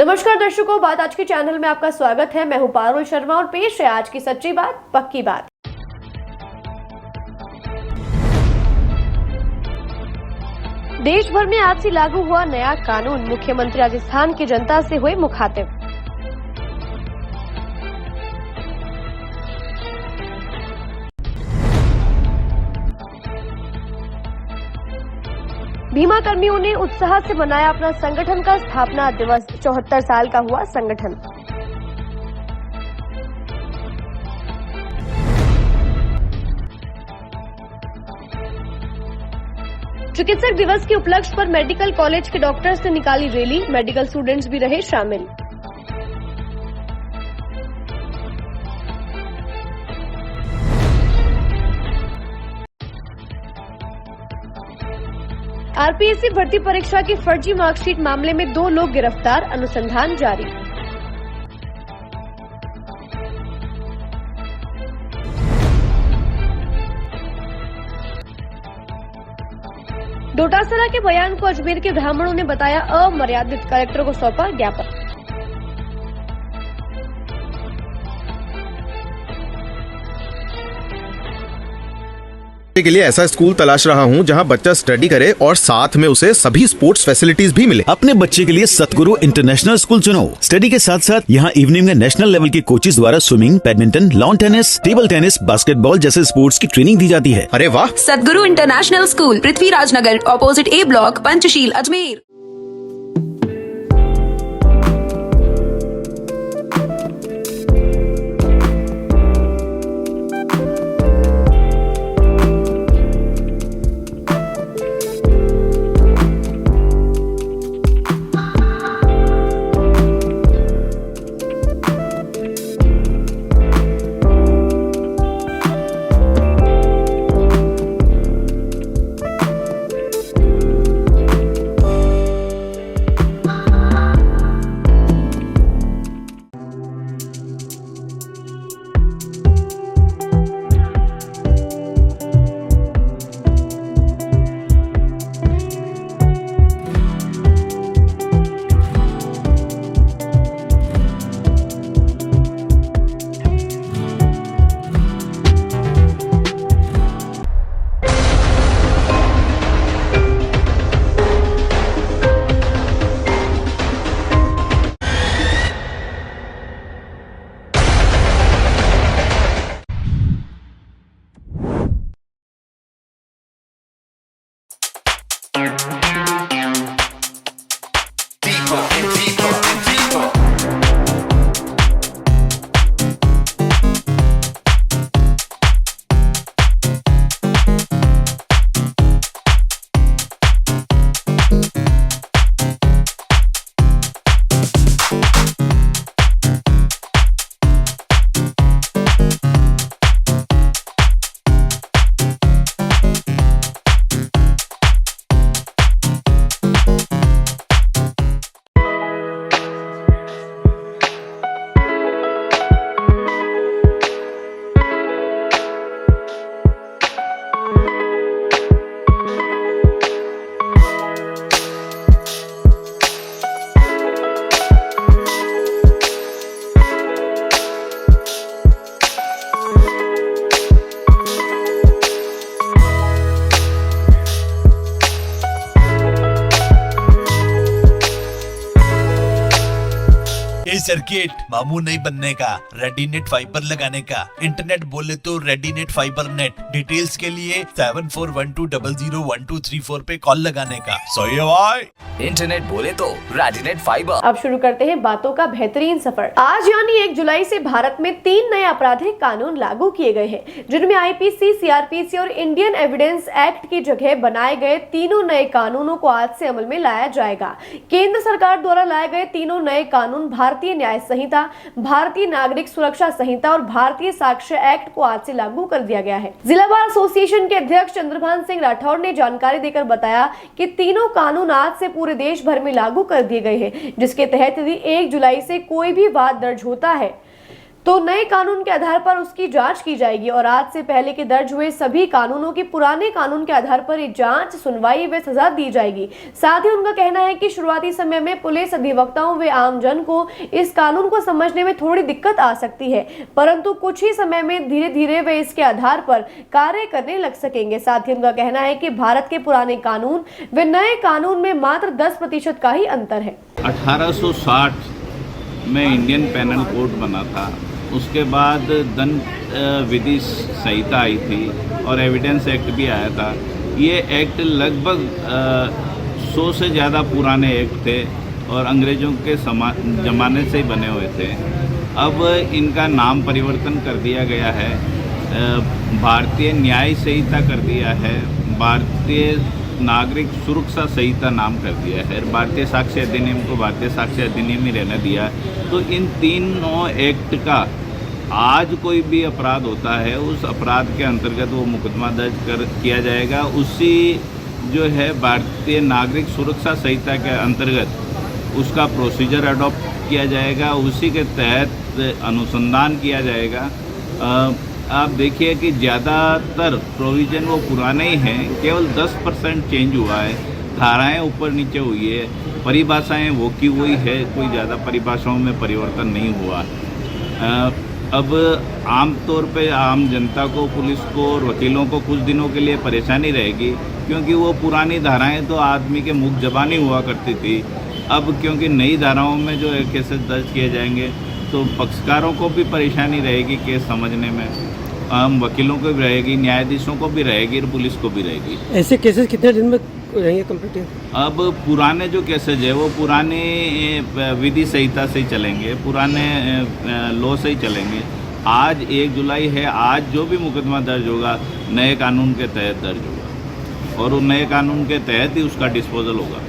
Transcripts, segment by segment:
नमस्कार दर्शकों, बात आज के चैनल में आपका स्वागत है। मैं हूं पारुल शर्मा और पेश है आज की सच्ची बात पक्की बात। देश भर में आज से लागू हुआ नया कानून, मुख्यमंत्री राजस्थान की जनता से हुए मुखातिब। बीमा कर्मियों ने उत्साह से मनाया अपना संगठन का स्थापना दिवस। 74 साल का हुआ संगठन। चिकित्सक दिवस के उपलक्ष्य पर मेडिकल कॉलेज के डॉक्टर्स ने निकाली रैली, मेडिकल स्टूडेंट्स भी रहे शामिल। आरपीएससी भर्ती परीक्षा की फर्जी मार्कशीट मामले में 2 लोग गिरफ्तार, अनुसंधान जारी। डोटासरा के बयान को अजमेर के ब्राह्मणों ने बताया अमर्यादित, कलेक्टर को सौंपा ज्ञापन। के लिए ऐसा स्कूल तलाश रहा हूं जहां बच्चा स्टडी करे और साथ में उसे सभी स्पोर्ट्स फैसिलिटीज भी मिले। अपने बच्चे के लिए सतगुरु इंटरनेशनल स्कूल चुनो। स्टडी के साथ साथ यहां इवनिंग में नेशनल लेवल के कोचेज द्वारा swimming, badminton, lawn tennis, table tennis, basketball जैसे स्पोर्ट्स की ट्रेनिंग दी जाती है। अरे वाह! सतगुरु इंटरनेशनल स्कूल, पृथ्वीराज नगर, ऑपोजिट ए ब्लॉक, पंचशील, अजमेर। सर्किट मामू नहीं बनने का, रेडीनेट फाइबर लगाने का। इंटरनेट बोले तो रेडीनेट फाइबर नेट। डिटेल्स के लिए 7412001234 पे कॉल लगाने का। सही है भाई। इंटरनेट बोले तो रेडीनेट फाइबर। अब शुरू करते हैं बातों का बेहतरीन सफर। आज यानी 1 जुलाई से भारत में 3 नए आपराधिक कानून लागू किए गए हैं, जिनमें आईपीसी, सीआरपीसी और इंडियन एविडेंस एक्ट की जगह बनाए गए तीनों नए कानूनों को आज से अमल में लाया जाएगा। केंद्र सरकार द्वारा लाए गए तीनों नए कानून भारतीय न्याय संहिता, भारतीय नागरिक सुरक्षा संहिता और भारतीय साक्ष्य एक्ट को आज से लागू कर दिया गया है। जिला बार एसोसिएशन के अध्यक्ष चंद्रभान सिंह राठौर ने जानकारी देकर बताया कि तीनों कानून आज से पूरे देश भर में लागू कर दिए गए हैं, जिसके तहत यदि 1 जुलाई से कोई भी वाद दर्ज होता है तो नए कानून के आधार पर उसकी जांच की जाएगी और आज से पहले के दर्ज हुए सभी कानूनों की पुराने कानून के आधार पर ये जांच, सुनवाई व सजा दी जाएगी। साथ ही उनका कहना है कि शुरुआती समय में पुलिस अधिवक्ताओं व आमजन को इस कानून को समझने में थोड़ी दिक्कत आ सकती है, परंतु कुछ ही समय में धीरे धीरे वे इसके आधार पर कार्य करने लग सकेंगे। साथ ही उनका कहना है कि भारत के पुराने कानून व नए कानून में मात्र 10% का ही अंतर है। 1860 में इंडियन पेनल कोड बना था, उसके बाद दंड विधि संहिता आई थी और एविडेंस एक्ट भी आया था। ये एक्ट लगभग 100 से ज़्यादा पुराने एक्ट थे और अंग्रेज़ों के ज़माने से ही बने हुए थे। अब इनका नाम परिवर्तन कर दिया गया है, भारतीय न्याय संहिता कर दिया है, भारतीय नागरिक सुरक्षा संहिता नाम कर दिया है, भारतीय साक्ष्य अधिनियम को भारतीय साक्ष्य अधिनियम ही रहने दिया। तो इन तीनों एक्ट का आज कोई भी अपराध होता है, उस अपराध के अंतर्गत वो मुकदमा दर्ज किया जाएगा। उसी जो है भारतीय नागरिक सुरक्षा संहिता के अंतर्गत उसका प्रोसीजर अडॉप्ट किया जाएगा, उसी के तहत अनुसंधान किया जाएगा। आप देखिए कि ज़्यादातर प्रोविज़न वो पुराने ही हैं, केवल 10% चेंज हुआ है, धाराएं ऊपर नीचे हुई है, परिभाषाएं वो की वही है, कोई ज़्यादा परिभाषाओं में परिवर्तन नहीं हुआ। अब आम तौर पे आम जनता को, पुलिस को और वकीलों को कुछ दिनों के लिए परेशानी रहेगी, क्योंकि वो पुरानी धाराएं तो आदमी के मुख ज़बानी हुआ करती थी। अब क्योंकि नई धाराओं में जो है केसेस दर्ज किए जाएंगे तो पक्षकारों को भी परेशानी रहेगी केस समझने में, आम वकीलों को भी रहेगी, न्यायाधीशों को भी रहेगी और पुलिस को भी रहेगी। ऐसे केसेस कितने दिन में रहेंगे कंप्लीट? अब पुराने जो केसेज है वो पुराने विधि संहिता से ही चलेंगे, पुराने लॉ से ही चलेंगे। आज 1 जुलाई है, आज जो भी मुकदमा दर्ज होगा नए कानून के तहत दर्ज होगा और उस नए कानून के तहत ही उसका डिस्पोजल होगा।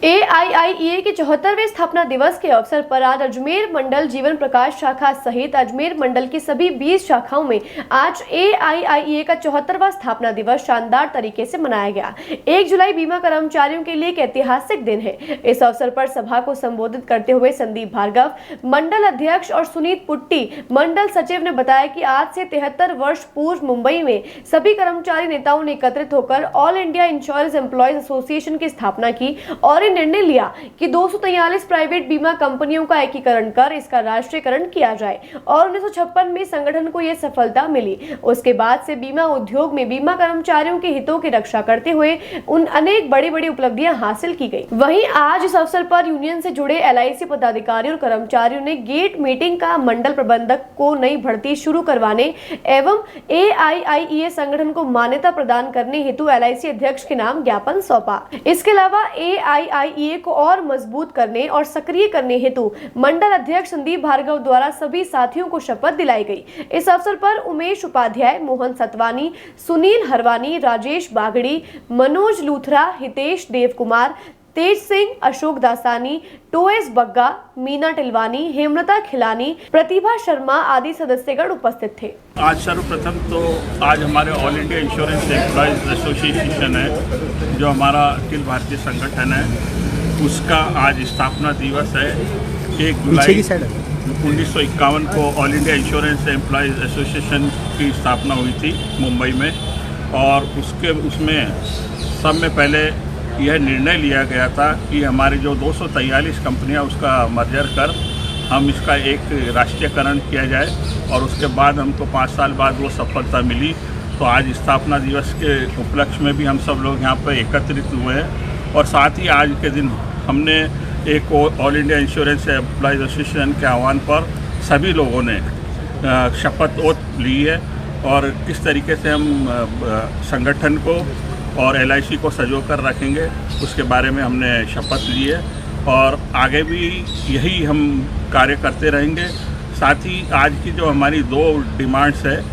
AIIEA के 74वें स्थापना दिवस के अवसर पर आज अजमेर मंडल जीवन प्रकाश शाखा सहित अजमेर मंडल की सभी 20 शाखाओं में आज AIIEA का 74वां स्थापना दिवस शानदार तरीके से मनाया गया। 1 जुलाई बीमा कर्मचारियों के लिए एक ऐतिहासिक दिन है। इस अवसर पर सभा को संबोधित करते हुए संदीप भार्गव, मंडल अध्यक्ष, और सुनीत पुट्टी, मंडल सचिव, ने बताया कि आज से 73 वर्ष पूर्व मुंबई में सभी कर्मचारी नेताओं ने एकत्रित होकर all India insurance employees association की स्थापना की और निर्णय लिया कि 243 प्राइवेट बीमा कंपनियों का एकीकरण कर इसका राष्ट्रीयकरण किया जाए और 1956 में संगठन को यह सफलता मिली। उसके बाद से बीमा उद्योग में बीमा कर्मचारियों के हितों की रक्षा करते हुए उन अनेक बड़ी बड़ी उपलब्धियां हासिल की गई। वहीं आज इस अवसर पर यूनियन से जुड़े LIC पदाधिकारियों और कर्मचारियों ने गेट मीटिंग का मंडल प्रबंधक को नई भर्ती शुरू करवाने एवं AIIEA संगठन को मान्यता प्रदान करने हेतु LIC अध्यक्ष के नाम ज्ञापन सौंपा। इसके अलावा AIIEA को और मजबूत करने और सक्रिय करने हेतु मंडल अध्यक्ष संदीप भार्गव द्वारा सभी साथियों को शपथ दिलाई गई। इस अवसर पर उमेश उपाध्याय, मोहन सतवानी, सुनील हरवानी, राजेश बागड़ी, मनोज लूथरा, हितेश देव कुमार, तेज सिंह, अशोक दासानी, टोएस बग्गा, मीना टिलवानी, हेमलता खिलानी, प्रतिभा शर्मा आदि सदस्यगण उपस्थित थे। आज सर्वप्रथम तो आज हमारे all India insurance employees association है, जो हमारा अखिल भारतीय संगठन है, उसका आज स्थापना दिवस है। 1 जुलाई 1951 को all India insurance employees association की स्थापना हुई थी मुंबई में, और उसमें सब में पहले यह निर्णय लिया गया था कि हमारी जो 243 कंपनियां उसका मर्जर कर हम इसका एक राष्ट्रीयकरण किया जाए, और उसके बाद हमको 5 साल बाद वो सफलता मिली। तो आज स्थापना दिवस के उपलक्ष्य में भी हम सब लोग यहाँ पर एकत्रित हुए हैं, और साथ ही आज के दिन हमने एक all India insurance employees association के आह्वान पर सभी लोगों ने शपथ ली है, और किस तरीके से हम संगठन को और LIC को सजो कर रखेंगे उसके बारे में हमने शपथ ली है, और आगे भी यही हम कार्य करते रहेंगे। साथ ही आज की जो हमारी 2 डिमांड्स है,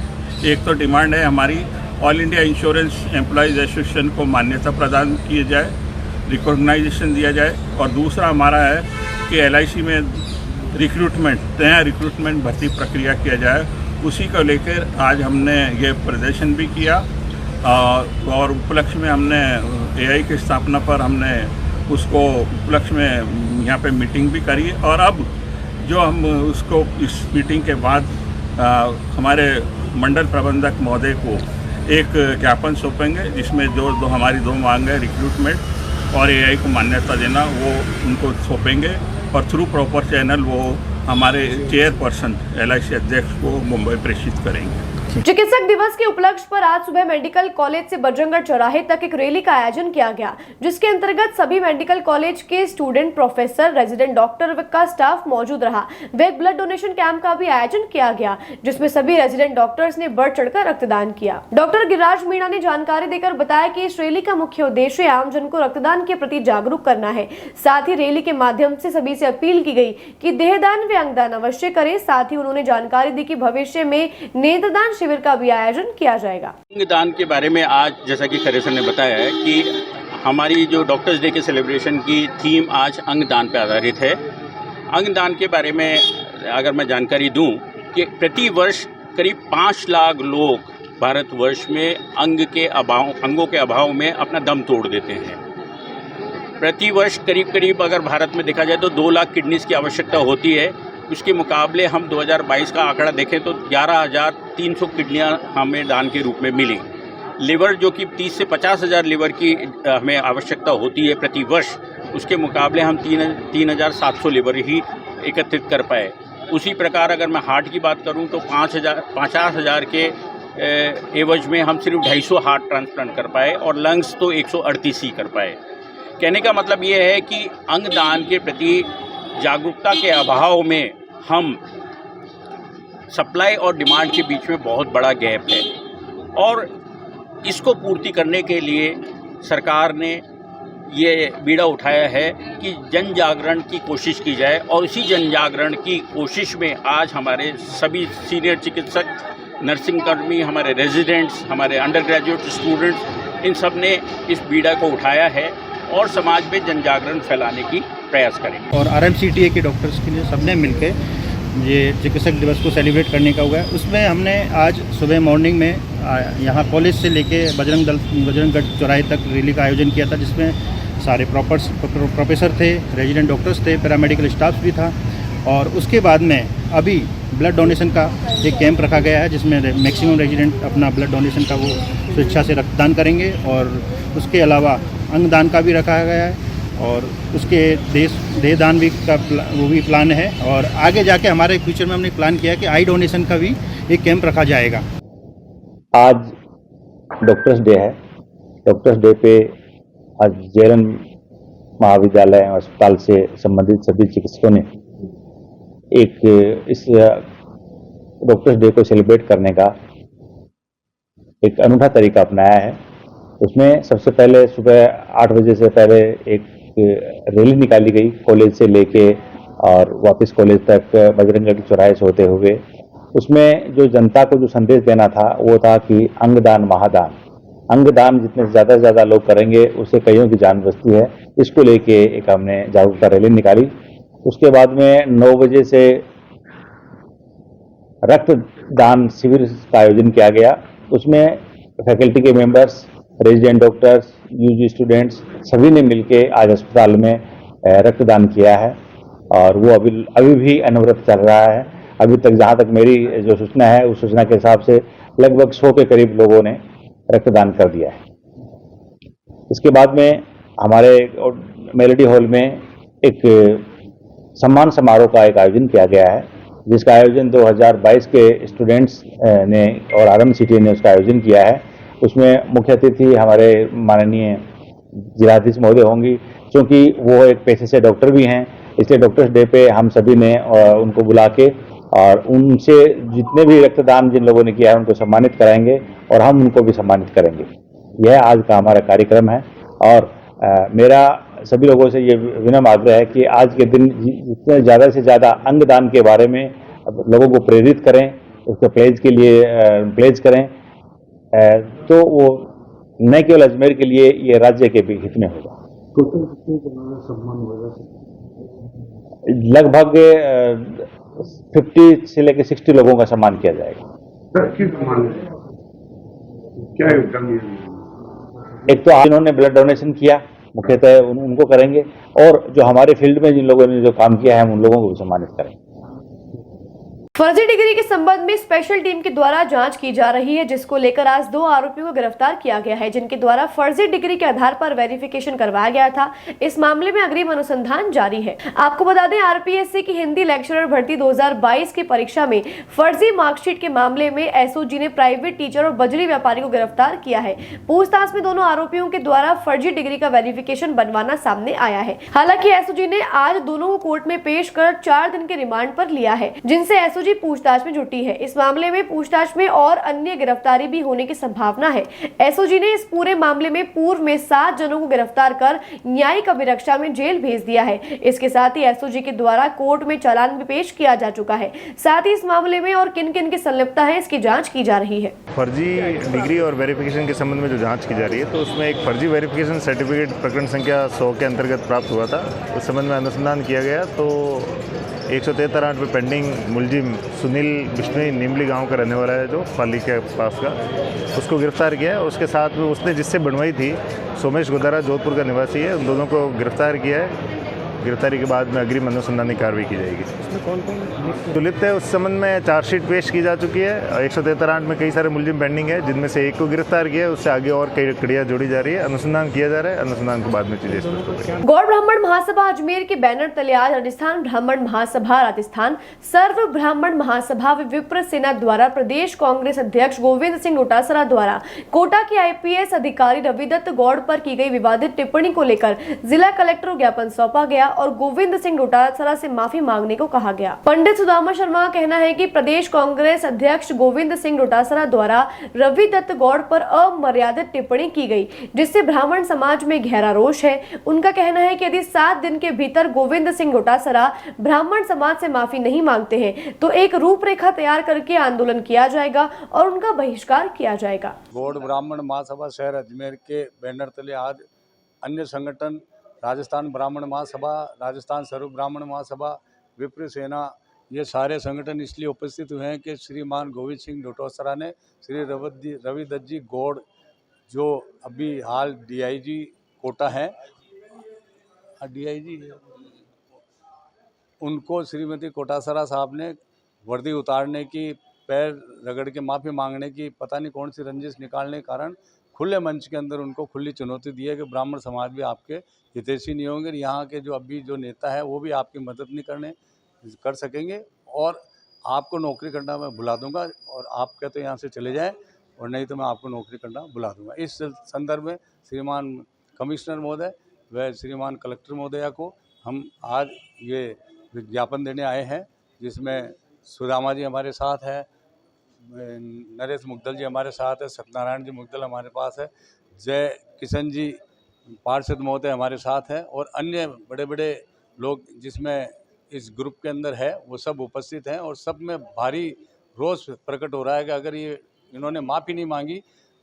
एक तो डिमांड है हमारी all India insurance employees association को मान्यता प्रदान किए जाए, रिकॉग्नाइजेशन दिया जाए, और दूसरा हमारा है कि LIC में नया रिक्रूटमेंट भर्ती प्रक्रिया किया जाए। उसी को लेकर आज हमने ये प्रदर्शन भी किया, और उपलक्ष्य में हमने AI की स्थापना पर हमने उसको उपलक्ष्य में यहाँ पे मीटिंग भी करी, और अब जो हम उसको इस मीटिंग के बाद हमारे मंडल प्रबंधक महोदय को एक ज्ञापन सौंपेंगे, जिसमें जो हमारी दो मांग है, रिक्रूटमेंट और एआई को मान्यता देना, वो उनको सौंपेंगे और थ्रू प्रॉपर चैनल वो हमारे चेयरपर्सन LIC अध्यक्ष को मुंबई प्रेषित करेंगे। चिकित्सक दिवस के उपलक्ष्य पर आज सुबह मेडिकल कॉलेज से बजरंगगढ़ चौराहे तक एक रैली का आयोजन किया गया, जिसके अंतर्गत सभी मेडिकल कॉलेज के स्टूडेंट, प्रोफेसर, रेजिडेंट डॉक्टर का स्टाफ मौजूद रहा। वे एक ब्लड डोनेशन कैंप का भी आयोजन किया गया, जिसमें सभी रेजिडेंट डॉक्टर्स ने बढ़ चढ़कर रक्तदान किया। डॉक्टर गिरिराज मीणा ने जानकारी देकर बताया कि इस रैली का मुख्य उद्देश्य आमजन को रक्तदान के प्रति जागरूक करना है। साथ ही रैली के माध्यम से सभी से अपील की गई कि देहदान व अंगदान अवश्य करें। साथ ही उन्होंने जानकारी दी कि भविष्य में नेत्रदान शिविर का भी आयोजन किया जाएगा। अंगदान के बारे में आज जैसा कि खरे सर ने बताया है कि हमारी जो डॉक्टर्स डे के सेलिब्रेशन की थीम आज अंगदान पर आधारित है। अंगदान के बारे में अगर मैं जानकारी दूं कि प्रति वर्ष करीब 5 लाख लोग भारतवर्ष में अंगों के अभाव में अपना दम तोड़ देते हैं। प्रति वर्ष करीब अगर भारत में देखा जाए तो 2 लाख किडनीज की आवश्यकता होती है। उसके मुकाबले हम 2022 का आंकड़ा देखें तो 11,300 किडनियां हमें दान के रूप में मिली। लिवर जो कि 30 से 50 हज़ार लिवर की हमें आवश्यकता होती है प्रति वर्ष, उसके मुकाबले हम 3,700 लिवर ही एकत्रित कर पाए। उसी प्रकार अगर मैं हार्ट की बात करूं तो 50,000 के एवज में हम सिर्फ 250 हार्ट ट्रांसप्लांट कर पाए और लंग्स तो 138 ही कर पाए। कहने का मतलब ये है कि अंगदान के प्रति जागरूकता के अभाव में हम सप्लाई और डिमांड के बीच में बहुत बड़ा गैप है और इसको पूर्ति करने के लिए सरकार ने ये बीड़ा उठाया है कि जन जागरण की कोशिश की जाए और इसी जन जागरण की कोशिश में आज हमारे सभी सीनियर चिकित्सक, नर्सिंग कर्मी, हमारे रेजिडेंट्स, हमारे अंडर ग्रेजुएट स्टूडेंट्स, इन सब ने इस बीड़ा को उठाया है और समाज में जन जागरण फैलाने की प्रयास करेंगे। और RMCTA के डॉक्टर्स के लिए सबने मिलकर ये चिकित्सक दिवस को सेलिब्रेट करने का हुआ है। उसमें हमने आज सुबह मॉर्निंग में यहाँ कॉलेज से लेके बजरंगगढ़ चौराहे तक रैली का आयोजन किया था, जिसमें सारे प्रोफेसर थे, रेजिडेंट डॉक्टर्स थे, पैरामेडिकल स्टाफ भी था। और उसके बाद में अभी ब्लड डोनेशन का एक कैंप रखा गया है, जिसमें मैक्सिमम रेजिडेंट अपना ब्लड डोनेशन का वो स्वेच्छा से रक्तदान करेंगे। और उसके अलावा अंगदान का भी रखा गया है और उसके देहदान भी का वो भी प्लान है। और आगे जाके हमारे फ्यूचर में हमने प्लान किया है कि आई डोनेशन का भी एक कैंप रखा जाएगा। आज डॉक्टर्स डे है। डॉक्टर्स डे पे आज जेएलएन महाविद्यालय अस्पताल से संबंधित सभी चिकित्सकों ने एक इस डॉक्टर्स डे को सेलिब्रेट करने का एक अनूठा तरीका अपनाया है। उसमें सबसे पहले सुबह 8 बजे से पहले एक रैली निकाली गई कॉलेज से लेके और वापस कॉलेज तक बजरंगगढ़ चौराहे से होते हुए। उसमें जो जनता को जो संदेश देना था वो था कि अंगदान महादान, अंगदान जितने ज़्यादा से ज़्यादा लोग करेंगे उससे कईयों की जान बचती है। इसको लेके एक हमने जागरूकता रैली निकाली। उसके बाद में 9 बजे से रक्तदान शिविर का आयोजन किया गया। उसमें फैकल्टी के members, resident doctors, UG students सभी ने मिलके आज अस्पताल में रक्तदान किया है और वो अभी भी अनवरत चल रहा है। अभी तक जहाँ तक मेरी जो सूचना है उस सूचना के हिसाब से लगभग 100 के करीब लोगों ने रक्तदान कर दिया है। इसके बाद में हमारे मेलोडी हॉल में एक सम्मान समारोह का एक आयोजन किया गया है, जिसका आयोजन 2022 के स्टूडेंट्स ने और RMCTA ने उसका आयोजन किया है। उसमें मुख्य अतिथि हमारे माननीय जिलाधीश महोदय होंगी। क्योंकि वो एक पेशे से डॉक्टर भी हैं, इसलिए डॉक्टर्स डे पे हम सभी ने उनको बुला के और उनसे जितने भी रक्तदान जिन लोगों ने किया है उनको सम्मानित कराएंगे और हम उनको भी सम्मानित करेंगे। यह आज का हमारा कार्यक्रम है और मेरा सभी लोगों से ये विनम्र आग्रह है कि आज के दिन जितने ज़्यादा से ज़्यादा अंगदान के बारे में लोगों को प्रेरित करें, उसके प्लेज के लिए प्लेज करें, तो वो न केवल अजमेर के लिए, ये राज्य के भी हित में होगा। लगभग 50 से लेकर 60 लोगों का सम्मान किया जाएगा। क्या योगदान? एक तो इन्होंने ब्लड डोनेशन किया, मुख्यतः उनको करेंगे और जो हमारे फील्ड में जिन लोगों ने जो काम किया है हम उन लोगों को भी सम्मानित करेंगे। फर्जी डिग्री के संबंध में स्पेशल टीम के द्वारा जांच की जा रही है, जिसको लेकर आज 2 आरोपियों को गिरफ्तार किया गया है, जिनके द्वारा फर्जी डिग्री के आधार पर वेरिफिकेशन करवाया गया था। इस मामले में अग्रिम अनुसंधान जारी है। आपको बता दें, आरपीएससी की हिंदी लेक्चरर भर्ती 2022 की परीक्षा में फर्जी मार्कशीट के मामले में एसओजी ने प्राइवेट टीचर और बजरी व्यापारी को गिरफ्तार किया है। पूछताछ में दोनों आरोपियों के द्वारा फर्जी डिग्री का वेरिफिकेशन बनवाना सामने आया है। हालांकि एसओजी ने आज दोनों को कोर्ट में पेश कर 4 दिन के रिमांड पर लिया है, जिनसे एसओजी पूछताछ में जुटी है। इस मामले में पूछताछ में और अन्य गिरफ्तारी भी होने की संभावना है। एसओजी ने इस पूरे मामले में पूर्व में 7 जनों को गिरफ्तार कर न्यायिक अभिरक्षा में जेल भेज दिया है। इसके साथ ही एसओजी के द्वारा कोर्ट में चालान भी पेश किया जा चुका है। साथ ही इस मामले में और किन किन की संलिप्तता है, इसकी जांच की जा रही है। फर्जी डिग्री और वेरिफिकेशन के संबंध में जो जांच की जा रही है, तो उसमें एक फर्जी वेरिफिकेशन सर्टिफिकेट प्रकरण संख्या 100 के अंतर्गत प्राप्त हुआ था। उस संबंध में अनुसंधान किया गया तो 173 पे पेंडिंग मुलजिम सुनील बिश्नोई निमली गांव का रहने वाला है, जो पाली के पास का, उसको गिरफ्तार किया है। उसके साथ में उसने जिससे बनवाई थी सोमेश गोदारा जोधपुर का निवासी है, उन दोनों को गिरफ्तार किया है। गिरफ्तारी के बाद में अग्रिम अनुसंधानी कार्रवाई की जाएगी। इसमें कौन कौन तुलित है, उस संबंध में चार्जशीट पेश की जा चुकी है। 173 में कई सारे मुलजिम पेंडिंग है, जिनमें से एक को गिरफ्तार किया है। उससे आगे और कई कड़ियाँ जोड़ी जा रही है, अनुसंधान किया जा रहा है। अनुसंधान के बाद में चीजें स्पष्ट होंगी। गौड़ ब्राह्मण महासभा अजमेर के बैनर तले आज राजस्थान ब्राह्मण महासभा, राजस्थान सर्व ब्राह्मण महासभा व विप्र सेना द्वारा प्रदेश कांग्रेस अध्यक्ष गोविंद सिंह डोटासरा द्वारा कोटा के आईपीएस अधिकारी रविदत्त गौड़ पर की गई विवादित टिप्पणी को लेकर जिला कलेक्टर को ज्ञापन सौंपा गया और गोविंद सिंह डोटासरा से माफी मांगने को कहा गया। पंडित सुदामा शर्मा का कहना है कि प्रदेश कांग्रेस अध्यक्ष गोविंद सिंह डोटासरा द्वारा रविदत्त गौड़ पर अमर्यादित टिप्पणी की गई, जिससे ब्राह्मण समाज में गहरा रोष है। उनका कहना है कि यदि 7 दिन के भीतर गोविंद सिंह डोटासरा ब्राह्मण समाज से माफी नहीं मांगते हैं तो एक रूपरेखा तैयार करके आंदोलन किया जाएगा और उनका बहिष्कार किया जाएगा। गौड़ ब्राह्मण महासभा शहर अजमेर के बैनर तले आज अन्य संगठन राजस्थान ब्राह्मण महासभा, राजस्थान सर्व ब्राह्मण महासभा, विप्र सेना, ये सारे संगठन इसलिए उपस्थित हुए हैं कि श्रीमान गोविंद सिंह डोटासरा ने श्री रविदत्त जी गौड़, जो अभी हाल डीआईजी कोटा हैं, डीआईजी, उनको श्रीमती डोटासरा साहब ने वर्दी उतारने की, पैर रगड़ के माफ़ी मांगने की, पता नहीं कौन सी रंजिश निकालने के कारण खुले मंच के अंदर उनको खुली चुनौती दी है कि ब्राह्मण समाज भी आपके हितैषी नहीं होंगे। यहाँ के जो अभी जो नेता है वो भी आपकी मदद नहीं कर सकेंगे और आपको नौकरी करना मैं बुला दूंगा, और आप कहते यहाँ से चले जाएं और नहीं तो मैं आपको नौकरी करना बुला दूंगा। इस संदर्भ में श्रीमान कमिश्नर महोदय व श्रीमान कलेक्टर महोदया को हम आज ये विज्ञापन देने आए हैं, जिसमें सुदामा जी हमारे साथ है, नरेश मुग्दल जी हमारे साथ है, सत्यनारायण जी मुग्दल हमारे पास है, जय किशन जी पार्षद महोदय हमारे साथ हैं और अन्य बड़े बड़े लोग जिसमें इस ग्रुप के अंदर है वो सब उपस्थित हैं। और सब में भारी रोष प्रकट हो रहा है कि अगर ये इन्होंने माफ़ी नहीं मांगी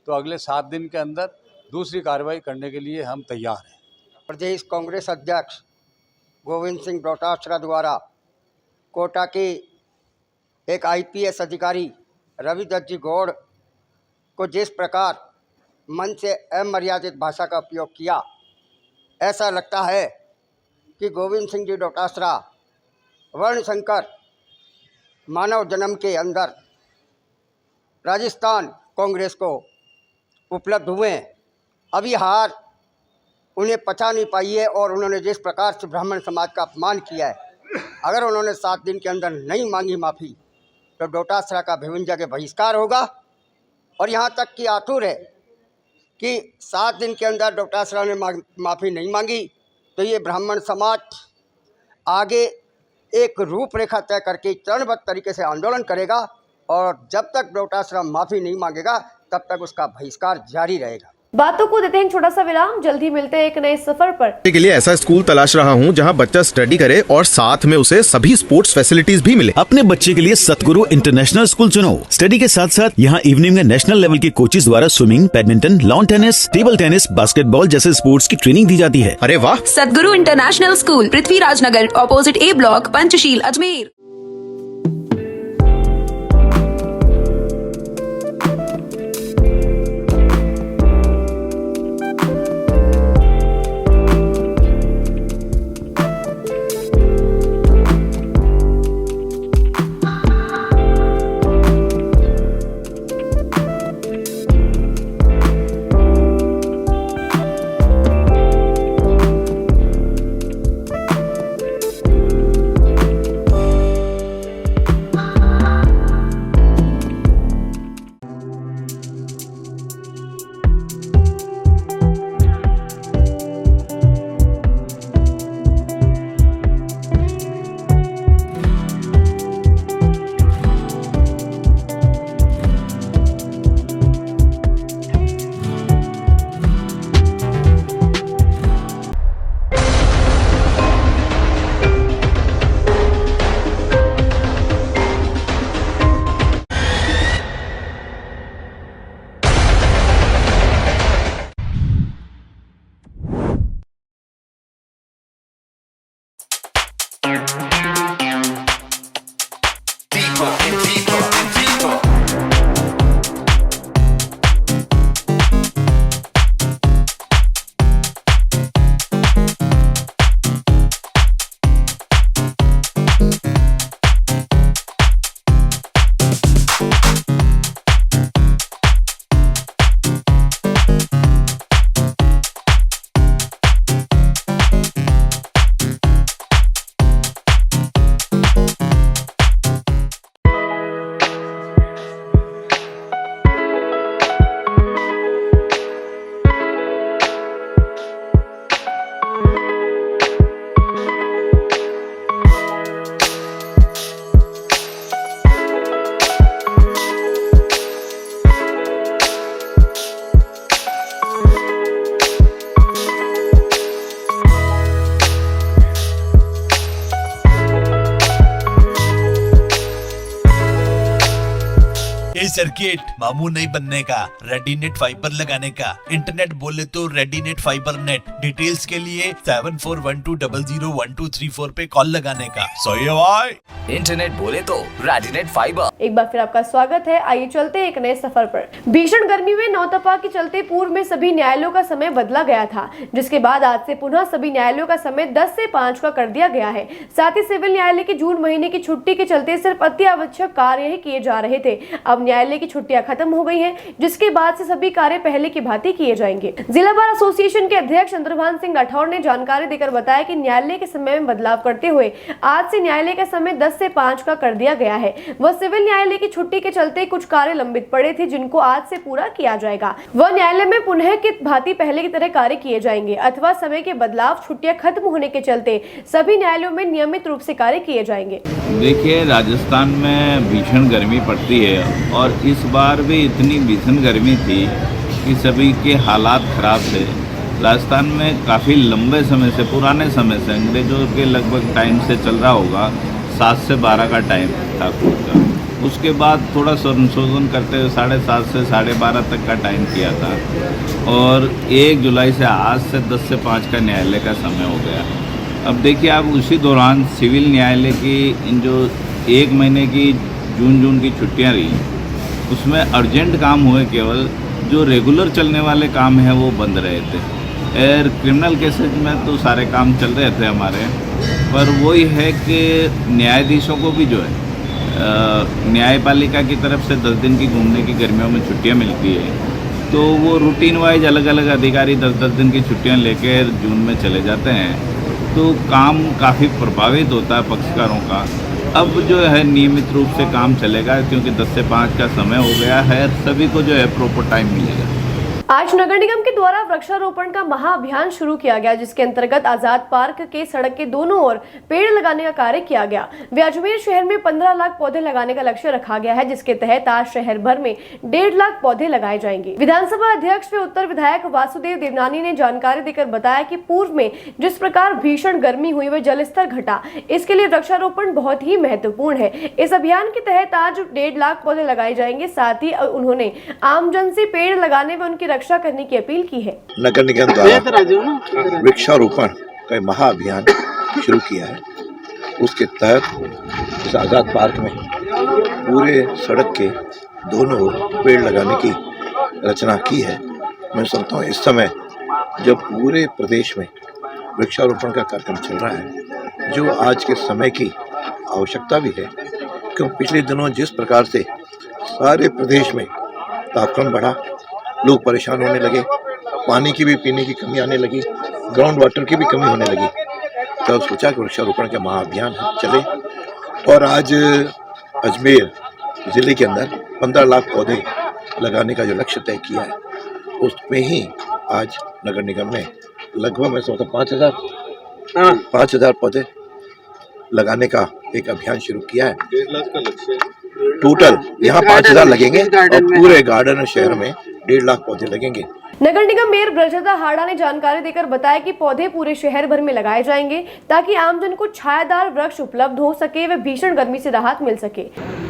तो अगले 7 दिन के अंदर दूसरी कार्रवाई करने के लिए हम तैयार हैं। प्रदेश कांग्रेस अध्यक्ष गोविंद सिंह डोटासरा द्वारा कोटा के एक आईपीएस अधिकारी रविदत्त जी गौड़ को जिस प्रकार मन से अमर्यादित भाषा का उपयोग किया, ऐसा लगता है कि गोविंद सिंह जी डोटासरा वर्ण संकर मानव जन्म के अंदर राजस्थान कांग्रेस को उपलब्ध हुए। अभी हार उन्हें पचा नहीं पाई है और उन्होंने जिस प्रकार से ब्राह्मण समाज का अपमान किया है, अगर उन्होंने 7 दिन के अंदर नहीं मांगी माफ़ी तो डोटासरा का भिवंजा के बहिष्कार होगा। और यहाँ तक कि आतुर है कि 7 दिन के अंदर डोटासरा ने माफ़ी नहीं मांगी तो ये ब्राह्मण समाज आगे एक रूपरेखा तय करके चरणबद्ध तरीके से आंदोलन करेगा और जब तक डोटासरा माफ़ी नहीं मांगेगा तब तक उसका बहिष्कार जारी रहेगा। बातों को देते हैं छोटा सा विराम, जल्दी मिलते हैं एक नए सफर पर। के लिए ऐसा स्कूल तलाश रहा हूँ जहाँ बच्चा स्टडी करे और साथ में उसे सभी स्पोर्ट्स फैसिलिटीज भी मिले। अपने बच्चे के लिए सतगुरु इंटरनेशनल स्कूल चुनो। स्टडी के साथ साथ यहाँ इवनिंग में नेशनल लेवल के कोचेज द्वारा swimming, badminton, lawn tennis, table tennis, basketball जैसे स्पोर्ट्स की ट्रेनिंग दी जाती है। अरे वाह! सतगुरु इंटरनेशनल स्कूल, पृथ्वीराज नगर, ऑपोजिट ए ब्लॉक, पंचशील, अजमेर। सर्किट, मामू नहीं बनने का, रेडीनेट फाइबर लगाने का, इंटरनेट बोले तो रेडीनेट फाइबर नेट। डिटेल्स के लिए 7412001234 पे कॉल लगाने का। सही है भाई। इंटरनेट बोले तो रेडिनेट फाइबर। एक बार फिर आपका स्वागत है। आइए चलते हैं एक नए सफर पर। भीषण गर्मी में नौतपा के चलते पूर्व में सभी न्यायालयों का समय बदला गया था, जिसके बाद आज से पुनः सभी न्यायालयों का समय 10 से 5 का कर दिया गया है। साथ ही सिविल न्यायालय की जून महीने की छुट्टी के चलते सिर्फ अति आवश्यक कार्य ही किए जा रहे थे। अब न्यायालय की छुट्टियां खत्म हो गई हैं, जिसके बाद से सभी कार्य पहले की भांति किए जाएंगे। जिला बार एसोसिएशन के अध्यक्ष चंद्रभान सिंह राठौर ने जानकारी देकर बताया कि न्यायालय के समय में बदलाव करते हुए आज से न्यायालय का समय 10 से 5 का कर दिया गया है। वह सिविल न्यायालय की छुट्टी के चलते कुछ कार्य लंबित पड़े थे, जिनको आज से पूरा किया जाएगा। वह न्यायालय में पुनः की भांति पहले की तरह कार्य किए जाएंगे अथवा समय के बदलाव छुट्टियां खत्म होने के चलते सभी न्यायालयों में नियमित रूप से कार्य किए जाएंगे। देखिए, राजस्थान में भीषण गर्मी पड़ती है और इस बार भी इतनी भीषण गर्मी थी कि सभी के हालात खराब थे। राजस्थान में काफ़ी लंबे समय से, पुराने समय से, अंग्रेजों के लगभग टाइम से चल रहा होगा, 7 से 12 का टाइम था कोर्ट का। उसके बाद थोड़ा संशोधन करते हुए 7:30 से 12:30 तक का टाइम किया था और 1 जुलाई से आज से 10 से 5 का न्यायालय का समय हो गया। अब देखिए, आप उसी दौरान सिविल न्यायालय की इन जो 1 महीने की जून की छुट्टियां रही, उसमें अर्जेंट काम हुए, केवल जो रेगुलर चलने वाले काम हैं वो बंद रहे थे। और क्रिमिनल केसेज में तो सारे काम चल रहे थे हमारे, पर वही है कि न्यायाधीशों को भी जो है न्यायपालिका की तरफ से 10 दिन की घूमने की गर्मियों में छुट्टियां मिलती है, तो वो रूटीन वाइज अलग अलग अधिकारी 10-10 दिन की छुट्टियां लेकर जून में चले जाते हैं, तो काम काफ़ी प्रभावित होता है पक्षकारों का। अब जो है नियमित रूप से काम चलेगा, क्योंकि 10 से 5 का समय हो गया है, सभी को जो है प्रॉपर टाइम मिलेगा। आज नगर निगम के द्वारा वृक्षारोपण का महाअभियान शुरू किया गया, जिसके अंतर्गत आजाद पार्क के सड़क के दोनों ओर पेड़ लगाने का कार्य किया गया। अजमेर शहर में 15 लाख पौधे लगाने का लक्ष्य रखा गया है, जिसके तहत आज शहर भर में 1.5 लाख पौधे लगाए जाएंगे। विधानसभा अध्यक्ष व उत्तर विधायक वासुदेव देवनानी ने जानकारी देकर बताया कि पूर्व में जिस प्रकार भीषण गर्मी हुई व जल स्तर घटा, इसके लिए वृक्षारोपण बहुत ही महत्वपूर्ण है। इस अभियान के तहत आज 1.5 लाख पौधे लगाए जाएंगे। साथ ही उन्होंने आमजन से पेड़ लगाने व उनकी रक्षा करने की अपील की है। नगर निगम द्वारा वृक्षारोपण का महाअभियान शुरू किया है। उसके तहत इस आजाद पार्क में पूरे सड़क के दोनों ओर पेड़ लगाने की रचना की है। मैं समझता हूँ इस समय जब पूरे प्रदेश में वृक्षारोपण का कार्यक्रम चल रहा है, जो आज के समय की आवश्यकता भी है, क्योंकि पिछले दिनों जिस प्रकार से सारे प्रदेश में तापमान बढ़ा, लोग परेशान होने लगे, पानी की भी पीने की कमी आने लगी, ग्राउंड वाटर की भी कमी होने लगी, तो सोचा कि वृक्षारोपण का महाअभियान चले। और आज अजमेर ज़िले के अंदर 15 लाख पौधे लगाने का जो लक्ष्य तय किया है, उसमें ही आज नगर निगम ने लगभग मैं समझता 5,000 पौधे लगाने का एक अभियान शुरू किया है। 1.5 लाख का लक्ष्य टोटल यहाँ 5,000 लगेंगे और पूरे गार्डन शहर में 1.5 लाख पौधे लगेंगे। नगर निगम मेयर ब्रजदा हाड़ा ने जानकारी देकर बताया कि पौधे पूरे शहर भर में लगाए जाएंगे, ताकि आमजन को छायादार वृक्ष उपलब्ध हो सके व भीषण गर्मी से राहत मिल सके।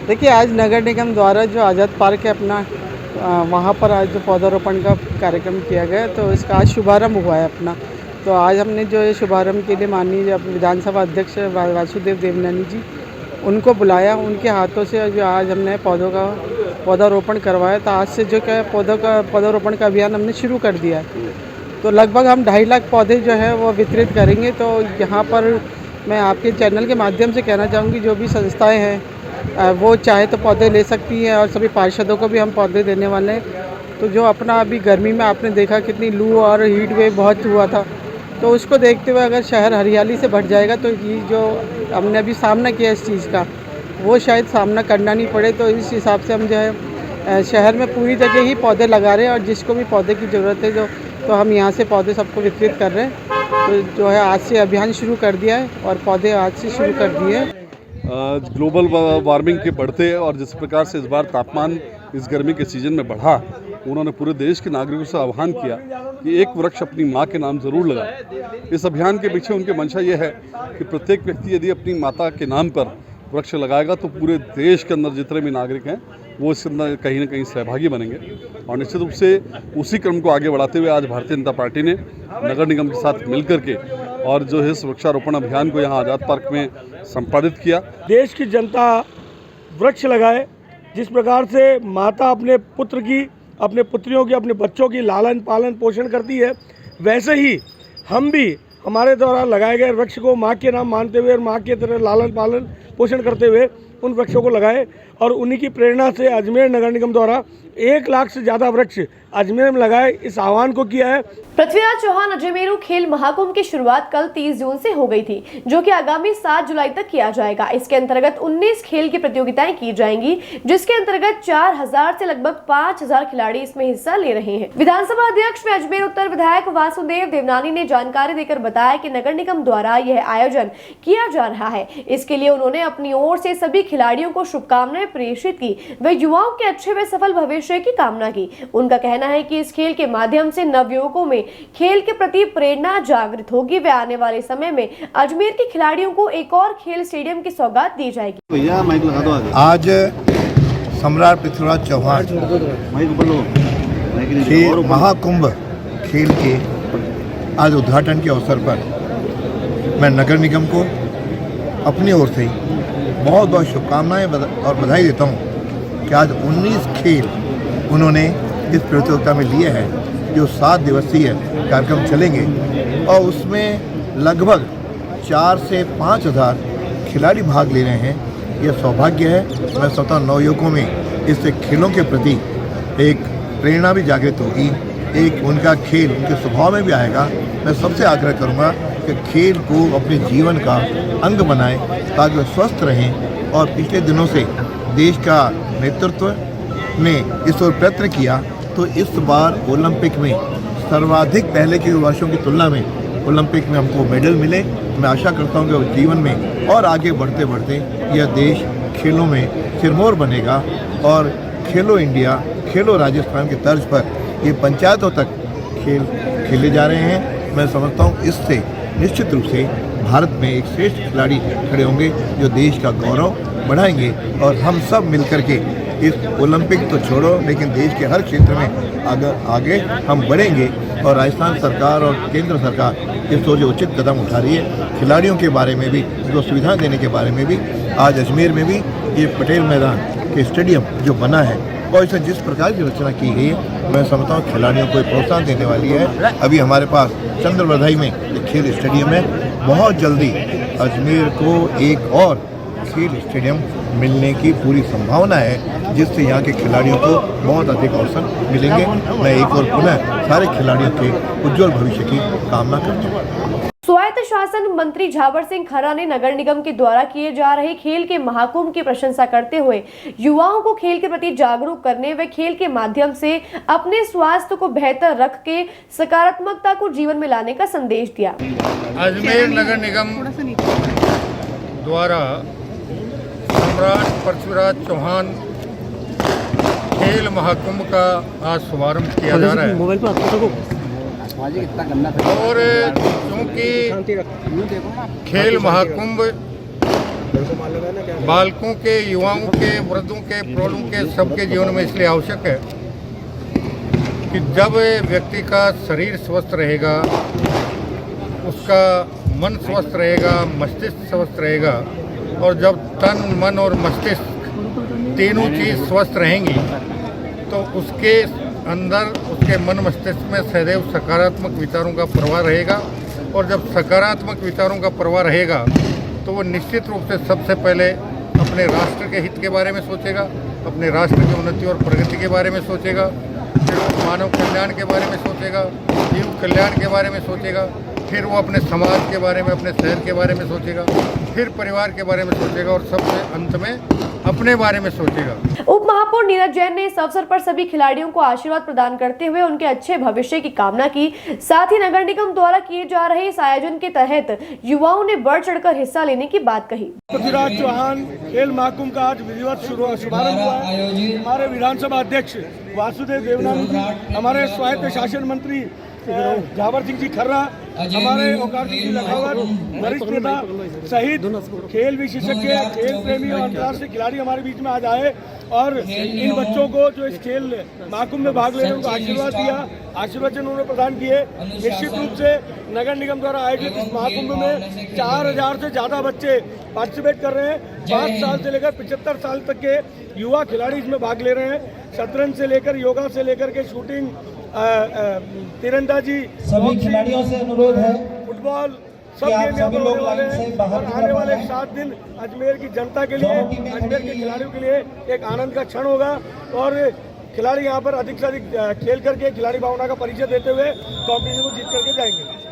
देखिए, आज नगर निगम द्वारा जो आज़ाद पार्क है अपना, वहाँ पर आज जो पौधारोपण का कार्यक्रम किया गया, तो इसका आज शुभारम्भ हुआ है अपना। तो आज हमने जो शुभारम्भ के लिए माननीय विधानसभा अध्यक्ष वासुदेव देवनानी जी, उनको बुलाया, उनके हाथों से जो आज हमने पौधारोपण करवाया। तो आज से जो क्या पौधारोपण का अभियान हमने शुरू कर दिया है। तो लगभग हम 2.5 लाख पौधे जो है वो वितरित करेंगे। तो यहाँ पर मैं आपके चैनल के माध्यम से कहना चाहूँगी, जो भी संस्थाएं हैं वो चाहे तो पौधे ले सकती हैं, और सभी पार्षदों को भी हम पौधे देने वाले हैं। तो जो अपना अभी गर्मी में आपने देखा कितनी लू और हीट वेव बहुत हुआ था, तो उसको देखते हुए अगर शहर हरियाली से भर जाएगा, तो ये जो हमने अभी सामना किया इस चीज़ का, वो शायद सामना करना नहीं पड़े। तो इस हिसाब से हम जो है शहर में पूरी जगह ही पौधे लगा रहे हैं, और जिसको भी पौधे की ज़रूरत है तो हम यहाँ से पौधे सबको वितरित कर रहे हैं। तो जो है आज से अभियान शुरू कर दिया है और पौधे आज से शुरू कर दिए हैं। ग्लोबल वार्मिंग के बढ़ते और जिस प्रकार से इस बार तापमान इस गर्मी के सीज़न में बढ़ा, उन्होंने पूरे देश के नागरिकों से आह्वान किया कि एक वृक्ष अपनी माँ के नाम ज़रूर लगाए। इस अभियान के पीछे उनकी मंशा ये है कि प्रत्येक व्यक्ति यदि अपनी माता के नाम पर वृक्ष लगाएगा, तो पूरे देश के अंदर जितने भी नागरिक हैं वो इसके अंदर कहीं ना कहीं सहभागी बनेंगे। और निश्चित रूप से उसी क्रम को आगे बढ़ाते हुए आज भारतीय जनता पार्टी ने नगर निगम के साथ मिल करके और जो है वृक्षारोपण अभियान को यहाँ आज़ाद पार्क में संपादित किया। देश की जनता वृक्ष लगाए, जिस प्रकार से माता अपने पुत्र की, अपने पुत्रियों की, अपने बच्चों की लालन पालन पोषण करती है, वैसे ही हम भी हमारे द्वारा लगाए गए वृक्ष को माँ के नाम मानते हुए और माँ के तरह लालन पालन पोषण करते हुए उन वृक्षों को लगाए। और उन्हीं की प्रेरणा से अजमेर नगर निगम द्वारा 1 लाख से ज़्यादा वृक्ष अजमेर में लगाए, इस आह्वान को किया है। पृथ्वीराज चौहान अजमेरू खेल महाकुंभ की शुरुआत कल 30 जून से हो गई थी, जो कि आगामी 7 जुलाई तक किया जाएगा। इसके अंतर्गत 19 खेल की प्रतियोगिताएं की जाएंगी, जिसके अंतर्गत 4000 से लगभग 5000 खिलाड़ी इसमें हिस्सा ले रहे हैं। विधानसभा अध्यक्ष व अजमेर उत्तर विधायक वासुदेव देवनानी ने जानकारी देकर बताया कि नगर निगम द्वारा यह आयोजन किया जा रहा है। इसके लिए उन्होंने अपनी ओर से सभी खिलाड़ियों को शुभकामनाएं प्रेषित की व युवाओं के अच्छे व सफल भविष्य की कामना की। उनका कहना है कि इस खेल के माध्यम से नवयुवकों में खेल के प्रति प्रेरणा जागृत होगी व आने वाले समय में अजमेर के खिलाड़ियों को एक और खेल स्टेडियम की सौगात दी जाएगी। आज सम्राट पृथ्वीराज चौहान खेल महाकुंभ खेल के आज उद्घाटन के अवसर पर मैं नगर निगम को अपनी ओर से बहुत बहुत शुभकामनाएं और बधाई देता हूं कि आज 19 खेल उन्होंने इस प्रतियोगिता में लिए हैं, जो 7 दिवसीय कार्यक्रम चलेंगे और उसमें लगभग 4 से 5000 खिलाड़ी भाग ले रहे हैं। यह सौभाग्य है। मैं सोचता हूँ नवयुवकों में इससे खेलों के प्रति एक प्रेरणा भी जागृत होगी, एक उनका खेल उनके स्वभाव में भी आएगा। मैं सबसे आग्रह करूँगा कि खेल को अपने जीवन का अंग बनाएं ताकि वे स्वस्थ रहें। और पिछले दिनों से देश का नेतृत्व ने इस ओर प्रयत्न किया, तो इस बार ओलंपिक में सर्वाधिक पहले के वर्षों की तुलना में ओलंपिक में हमको मेडल मिले। मैं आशा करता हूं कि जीवन में और आगे बढ़ते बढ़ते यह देश खेलों में सिरमौर बनेगा और खेलो इंडिया, खेलो राजस्थान के तर्ज पर ये पंचायतों तक खेल खेले जा रहे हैं। मैं समझता हूँ इससे निश्चित रूप से भारत में एक श्रेष्ठ खिलाड़ी खड़े होंगे जो देश का गौरव बढ़ाएंगे। और हम सब मिलकर के इस ओलंपिक तो छोड़ो, लेकिन देश के हर क्षेत्र में आगे हम बढ़ेंगे। और राजस्थान सरकार और केंद्र सरकार इस ओर जो उचित कदम उठा रही है, खिलाड़ियों के बारे में भी, उनको सुविधा देने के बारे में भी, आज अजमेर में भी ये पटेल मैदान के स्टेडियम जो बना है और इसमें जिस प्रकार की रचना की गई है, मैं समझता हूँ खिलाड़ियों को प्रोत्साहन देने वाली है। अभी हमारे पास चंद्रवरदाई में एक खेल स्टेडियम है, बहुत जल्दी अजमेर को एक और खेल स्टेडियम मिलने की पूरी संभावना है, जिससे यहाँ के खिलाड़ियों को बहुत अधिक अवसर मिलेंगे। मैं एक और पुनः सारे खिलाड़ियों के उज्जवल भविष्य की कामना करता हूँ। स्वायत्त शासन मंत्री झावर सिंह खरा ने नगर निगम के द्वारा किए जा रहे खेल के महाकुंभ की प्रशंसा करते हुए युवाओं को खेल के प्रति जागरूक करने व खेल के माध्यम से अपने स्वास्थ्य को बेहतर रख के सकारात्मकता को जीवन में लाने का संदेश दिया। अजमेर नगर निगम द्वारा सम्राट पृथ्वीराज चौहान खेल महाकुंभ का आज शुभारंभ किया जा रहा है। और क्योंकि खेल महाकुंभ बालकों के, युवाओं के, वृद्धों के, प्रौढ़ों के, सबके जीवन में इसलिए आवश्यक है कि जब व्यक्ति का शरीर स्वस्थ रहेगा, उसका मन स्वस्थ रहेगा, मस्तिष्क स्वस्थ रहेगा, और जब तन, मन और मस्तिष्क तीनों चीज़ स्वस्थ रहेंगी तो उसके अंदर, उसके मन मस्तिष्क में सदैव सकारात्मक विचारों का प्रवाह रहेगा। और जब सकारात्मक विचारों का प्रवाह रहेगा तो वो निश्चित रूप से सबसे पहले अपने राष्ट्र के हित के बारे में सोचेगा, अपने राष्ट्र की उन्नति और प्रगति के बारे में सोचेगा, फिर वो मानव कल्याण के बारे में सोचेगा, जीव कल्याण के बारे में सोचेगा, फिर वो अपने समाज के बारे में, अपने शहर के बारे में सोचेगा, फिर परिवार के बारे में सोचेगा और सबसे अंत में अपने बारे में सोचेगा। उप महापौर नीरज जैन ने इस अवसर पर सभी खिलाड़ियों को आशीर्वाद प्रदान करते हुए उनके अच्छे भविष्य की कामना की। साथ ही नगर निगम द्वारा किए जा रहे इस आयोजन के तहत युवाओं ने बढ़ चढ़कर हिस्सा लेने की बात कही। पृथ्वीराज चौहान खेल महाकुंभ का आज विधिवत शुभारंभ हुआ है। हमारे विधानसभा अध्यक्ष वासुदेव देवनानी जी, हमारे स्वायत्त शासन मंत्री जावर सिंह जी खर्रा, हमारे ओंकार सिंह जी लखावत, वरिष्ठ नेता सहित खेल विशेषज्ञ, खेल प्रेमी और अंतर्राष्ट्रीय खिलाड़ी हमारे बीच में आज आए और इन बच्चों को जो इस खेल महाकुंभ में भाग ले रहे हैं उनको आशीर्वाद दिया, आशीर्वचन उन्होंने प्रदान किए। निश्चित रूप से नगर निगम द्वारा आयोजित इस महाकुंभ में 4000 से ज़्यादा बच्चे पार्टिसिपेट कर रहे हैं। 5 साल से लेकर 75 साल तक के युवा खिलाड़ी इसमें भाग ले रहे हैं। शतरंज से लेकर योगा से लेकर के शूटिंग, तीरंदाजी, सभी खिलाड़ियों से अनुरोध है, फुटबॉल, सब गेम यहाँ पर होने वाले हैं और आने वाले 7 दिन अजमेर की जनता के लिए, अजमेर के खिलाड़ियों के लिए एक आनंद का क्षण होगा और खिलाड़ी यहाँ पर अधिक से अधिक खेल करके खिलाड़ी भावना का परिचय देते हुए कॉम्पिटिशन को जीत करके जाएंगे।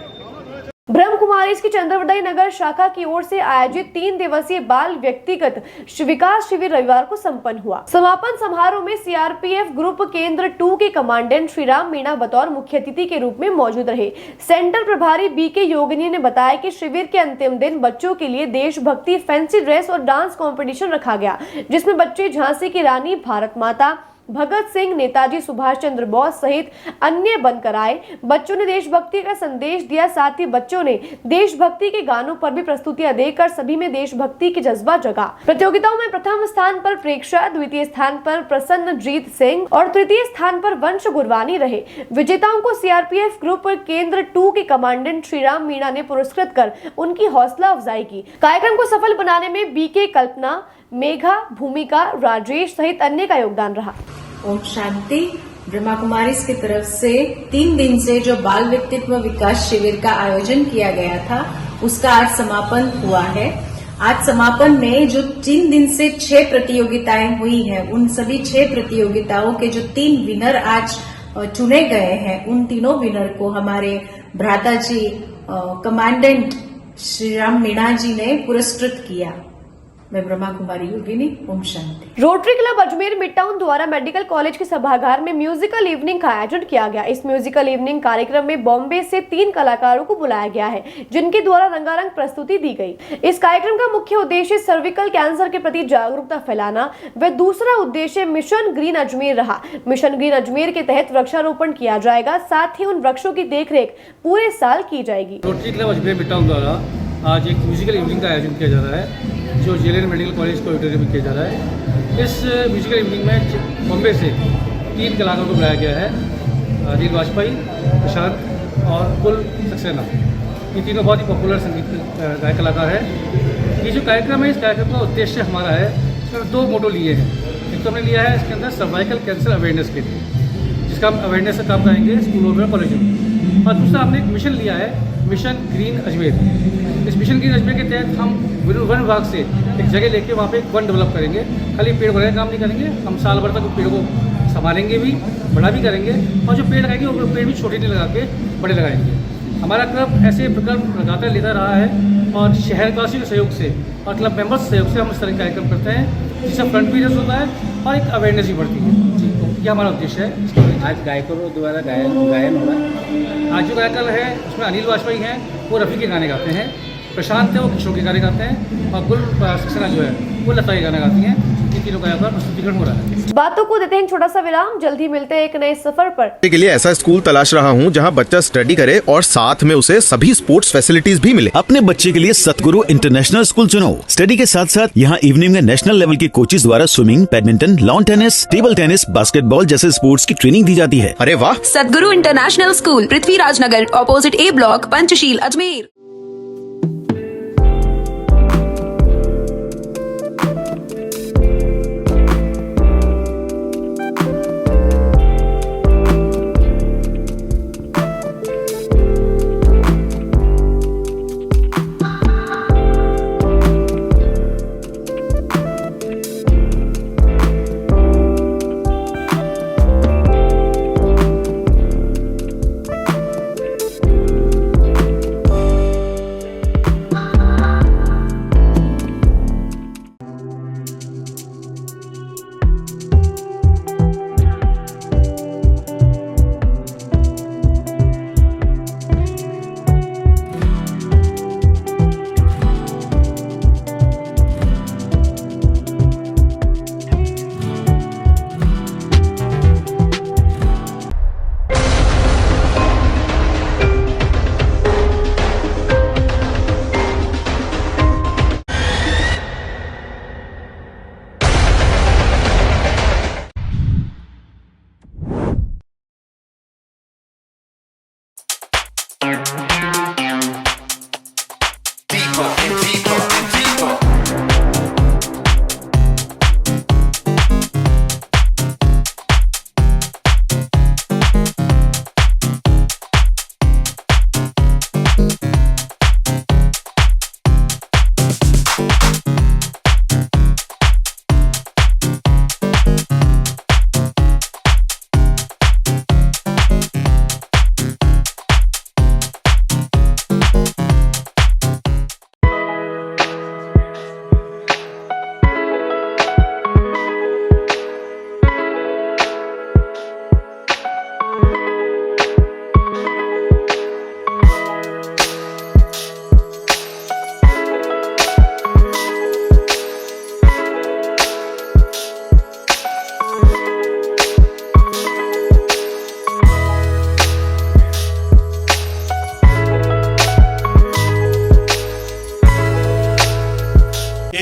ब्रह्म कुमारी की चंद्रवदयी नगर शाखा की ओर से आयोजित 3 दिवसीय बाल व्यक्तिगत विकास शिविर रविवार को संपन्न हुआ। समापन समारोह में सीआरपीएफ ग्रुप केंद्र 2 के कमांडेंट श्रीराम मीणा बतौर मुख्य अतिथि के रूप में मौजूद रहे। सेंटर प्रभारी बीके योगिनी ने बताया कि शिविर के अंतिम दिन बच्चों के लिए देशभक्ति, फैंसी ड्रेस और डांस कॉम्पिटिशन रखा गया, जिसमें बच्चे झांसी की रानी, भारत माता, भगत सिंह, नेताजी सुभाष चंद्र बोस सहित अन्य बनकर आए। बच्चों ने देशभक्ति का संदेश दिया। साथ ही बच्चों ने देशभक्ति के गानों पर भी प्रस्तुतियां देकर सभी में देशभक्ति की जज्बा जगा। प्रतियोगिताओं में प्रथम स्थान पर प्रेक्षा, द्वितीय स्थान पर प्रसन्नजीत सिंह और तृतीय स्थान पर वंश गुरवानी रहे। विजेताओं को सीआरपीएफ ग्रुप केंद्र 2 के कमांडेंट श्रीराम मीणा ने पुरस्कृत कर उनकी हौसला अफजाई की। कार्यक्रम को सफल बनाने में बीके, कल्पना, मेघा, भूमिका, राजेश सहित अन्य का योगदान रहा। ओम शांति। ब्रह्मा कुमारी की तरफ से 3 दिन से जो बाल व्यक्तित्व विकास शिविर का आयोजन किया गया था उसका आज समापन हुआ है। आज समापन में जो 3 दिन से 6 प्रतियोगिताएं हुई है, उन सभी 6 प्रतियोगिताओं के जो 3 विनर आज चुने गए हैं, उन तीनों विनर को हमारे भ्राता जी कमांडेंट श्रीराम मीणा जी ने पुरस्कृत किया। मैं ब्रह्मा कुमारी योगिनी। ओम शांति। Rotary Club Ajmer mid town द्वारा मेडिकल कॉलेज के सभागार में म्यूजिकल इवनिंग का आयोजन किया गया। इस म्यूजिकल इवनिंग कार्यक्रम में बॉम्बे से 3 कलाकारों को बुलाया गया है, जिनके द्वारा रंगारंग प्रस्तुति दी गई। इस कार्यक्रम का मुख्य उद्देश्य सर्विकल कैंसर के प्रति जागरूकता फैलाना व दूसरा उद्देश्य मिशन ग्रीन अजमेर रहा। मिशन ग्रीन अजमेर के तहत वृक्षारोपण किया जाएगा, साथ ही उन वृक्षों की देखरेख पूरे साल की जाएगी। Rotary Club Ajmer mid town द्वारा आज एक म्यूजिकल इवनिंग का आयोजन किया जा रहा है, जो जेएलएन मेडिकल कॉलेज को ऑडिटोरियम में किया जा रहा है। इस म्यूजिकल इवनिंग में बॉम्बे से 3 कलाकारों को बुलाया गया है, अनिल वाजपेयी, प्रशांत और कुल सक्सेना। ये तीनों बहुत ही पॉपुलर संगीत गायक कलाकार हैं। ये जो कार्यक्रम है, इस कार्यक्रम का उद्देश्य हमारा है, इसमें 2 मोटो लिए हैं। एक तो हमने लिया है इसके अंदर सर्वाइकल कैंसर अवेयरनेस के लिए, जिसका हम अवेयरनेस का काम करेंगे स्कूलों में, कॉलेजों में। और दूसरा हमने एक मिशन लिया है, मिशन ग्रीन अजमेर। इस मिशन ग्रीन अजमेर के तहत हम वन विभाग से एक जगह लेके वहाँ पे एक वन डेवलप करेंगे। खाली पेड़ बढ़ाने का काम नहीं करेंगे, हम साल भर तक पेड़ को संभालेंगे भी, बड़ा भी करेंगे, और जो पेड़ लगाएंगे वो पेड़ भी छोटे नहीं लगा के बड़े लगाएंगे। हमारा क्लब ऐसे प्रकल्प लगातार लेता रहा है और शहरवासियों के सहयोग से और क्लब मेंबर्स के सहयोग से हम इस तरह के कार्यक्रम करते हैं, जिससे फ्रंट भी रेस होता है और एक अवेयरनेस भी बढ़ती है। जी, तो ये हमारा उद्देश्य है। आज गायकों द्वारा गायन हो रहा है। आज जो गायक है उसमें अनिल वाजपेयी हैं, वो रफ़ी के गाने गाते हैं। प्रशांत है, वो किशोर के गाने गाते हैं, और गुल सक्सेना जो है वो लता के गाने गाती हैं। ये तीनों गायकों का प्रस्तुतिकरण हो रहा है। बातों को देते हैं छोटा सा विराम, जल्दी मिलते हैं एक नए सफर पर। के लिए ऐसा स्कूल तलाश रहा हूँ जहाँ बच्चा स्टडी करे और साथ में उसे सभी स्पोर्ट्स फैसिलिटीज भी मिले। अपने बच्चे के लिए सतगुरु इंटरनेशनल स्कूल चुनो। स्टडी के साथ साथ यहाँ इवनिंग में नेशनल लेवल के कोचेज द्वारा swimming, badminton, lawn tennis, table tennis, basketball जैसे स्पोर्ट्स की ट्रेनिंग दी जाती है। अरे वाह! सतगुरु इंटरनेशनल स्कूल, पृथ्वीराज नगर, ऑपोजिट ए ब्लॉक, पंचशील, अजमेर।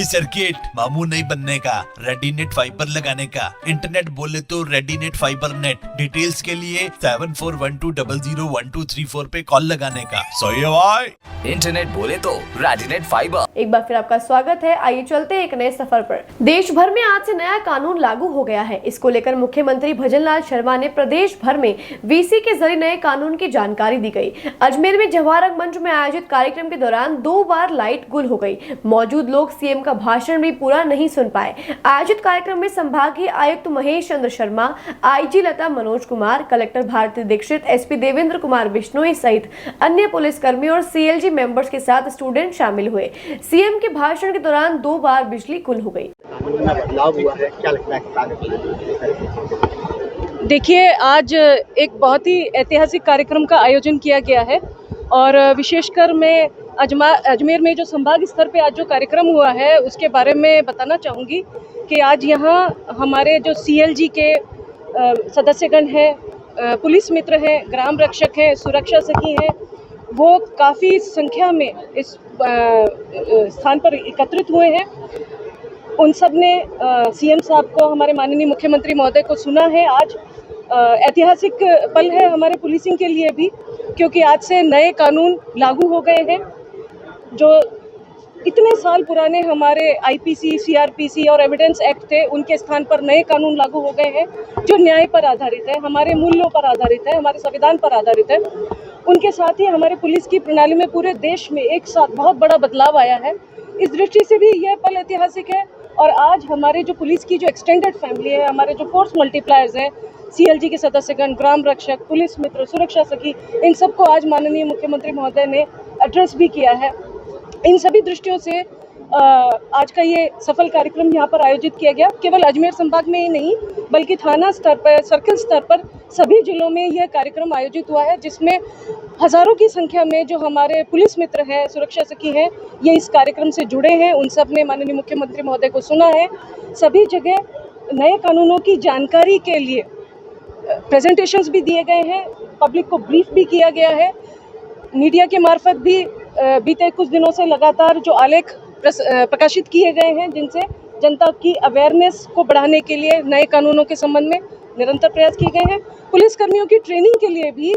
नई सर्किट, मामू नहीं बनने का, रेडीनेट फाइबर लगाने का, इंटरनेट बोले तो रेडीनेट फाइबर नेट। डिटेल्स के लिए 7412001234 पे कॉल लगाने का। सही है भाई। इंटरनेट बोले तो रेडिनेट फाइबर। एक बार फिर आपका स्वागत है। आइए चलते हैं एक नए सफर पर। देश भर में आज से नया कानून लागू हो गया है। इसको लेकर मुख्यमंत्री भजनलाल शर्मा ने प्रदेश भर में वीसी के जरिए नए कानून की जानकारी दी गई। अजमेर में जवाहर मंच में आयोजित कार्यक्रम के दौरान 2 बार लाइट गुल हो गई। मौजूद लोग सीएम का भाषण भी पूरा नहीं सुन पाए। आयोजित कार्यक्रम में संभागीय आयुक्त महेश चंद्र शर्मा, आईजी लता मनोज कुमार, कलेक्टर भारती दीक्षित, एसपी देवेंद्र कुमार बिश्नोई सहित अन्य पुलिसकर्मी और सीएलजी मेंबर्स के साथ स्टूडेंट शामिल हुए। सीएम के भाषण के दौरान 2 बार बिजली गुल हो गई। देखिए, आज एक बहुत ही ऐतिहासिक कार्यक्रम का आयोजन किया गया है और विशेषकर मैं अजमेर में जो संभाग स्तर पे आज जो कार्यक्रम हुआ है उसके बारे में बताना चाहूँगी कि आज यहाँ हमारे जो सीएलजी के सदस्यगण हैं, पुलिस मित्र हैं, ग्राम रक्षक हैं, सुरक्षा सखी हैं, वो काफ़ी संख्या में इस स्थान पर एकत्रित हुए हैं। उन सब ने सीएम साहब को, हमारे माननीय मुख्यमंत्री महोदय को सुना है। आज ऐतिहासिक पल है हमारे पुलिसिंग के लिए भी, क्योंकि आज से नए कानून लागू हो गए हैं। जो इतने साल पुराने हमारे आईपीसी, सीआरपीसी और एविडेंस एक्ट थे, उनके स्थान पर नए कानून लागू हो गए हैं जो न्याय पर आधारित है, हमारे मूल्यों पर आधारित है, हमारे संविधान पर आधारित है। उनके साथ ही हमारे पुलिस की प्रणाली में पूरे देश में एक साथ बहुत बड़ा बदलाव आया है। इस दृष्टि से भी यह पल ऐतिहासिक है। और आज हमारे जो पुलिस की जो एक्सटेंडेड फैमिली है, हमारे जो फोर्स मल्टीप्लायर्स हैं, सीएलजी के सदस्यगण, ग्राम रक्षक, पुलिस मित्र, सुरक्षा सखी, इन सबको आज माननीय मुख्यमंत्री महोदय ने एड्रेस भी किया है। इन सभी दृष्टियों से आज का ये सफल कार्यक्रम यहाँ पर आयोजित किया गया। केवल अजमेर संभाग में ही नहीं, बल्कि थाना स्तर पर, सर्कल स्तर पर सभी जिलों में यह कार्यक्रम आयोजित हुआ है, जिसमें हजारों की संख्या में जो हमारे पुलिस मित्र हैं, सुरक्षा सखी हैं, ये इस कार्यक्रम से जुड़े हैं। उन सब ने माननीय मुख्यमंत्री महोदय को सुना है। सभी जगह नए कानूनों की जानकारी के लिए प्रेजेंटेशंस भी दिए गए हैं, पब्लिक को ब्रीफ भी किया गया है। मीडिया के मार्फत भी बीते कुछ दिनों से लगातार जो आलेख प्रकाशित किए गए हैं, जिनसे जनता की अवेयरनेस को बढ़ाने के लिए नए कानूनों के संबंध में निरंतर प्रयास किए गए हैं। पुलिसकर्मियों की ट्रेनिंग के लिए भी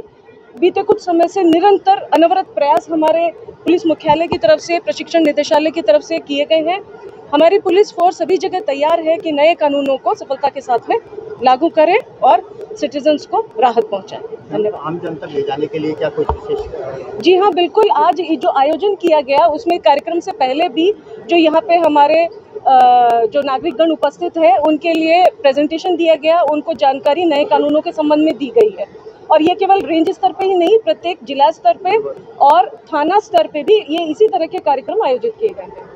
बीते कुछ समय से निरंतर अनवरत प्रयास हमारे पुलिस मुख्यालय की तरफ से, प्रशिक्षण निदेशालय की तरफ से किए गए हैं। हमारी पुलिस फोर्स सभी जगह तैयार है कि नए कानूनों को सफलता के साथ में लागू करें और सिटीजन्स को राहत पहुंचाएं। धन्यवाद। आम जनता ले जाने के लिए क्या कुछ विशेष? जी हाँ, बिल्कुल। आज जो आयोजन किया गया उसमें कार्यक्रम से पहले भी जो यहाँ पे हमारे जो नागरिकगण उपस्थित है, उनके लिए प्रेजेंटेशन दिया गया, उनको जानकारी नए कानूनों के संबंध में दी गई है। और ये केवल रेंज स्तर पे ही नहीं, प्रत्येक जिला स्तर पे और थाना स्तर पे भी ये इसी तरह के कार्यक्रम आयोजित किए गए हैं।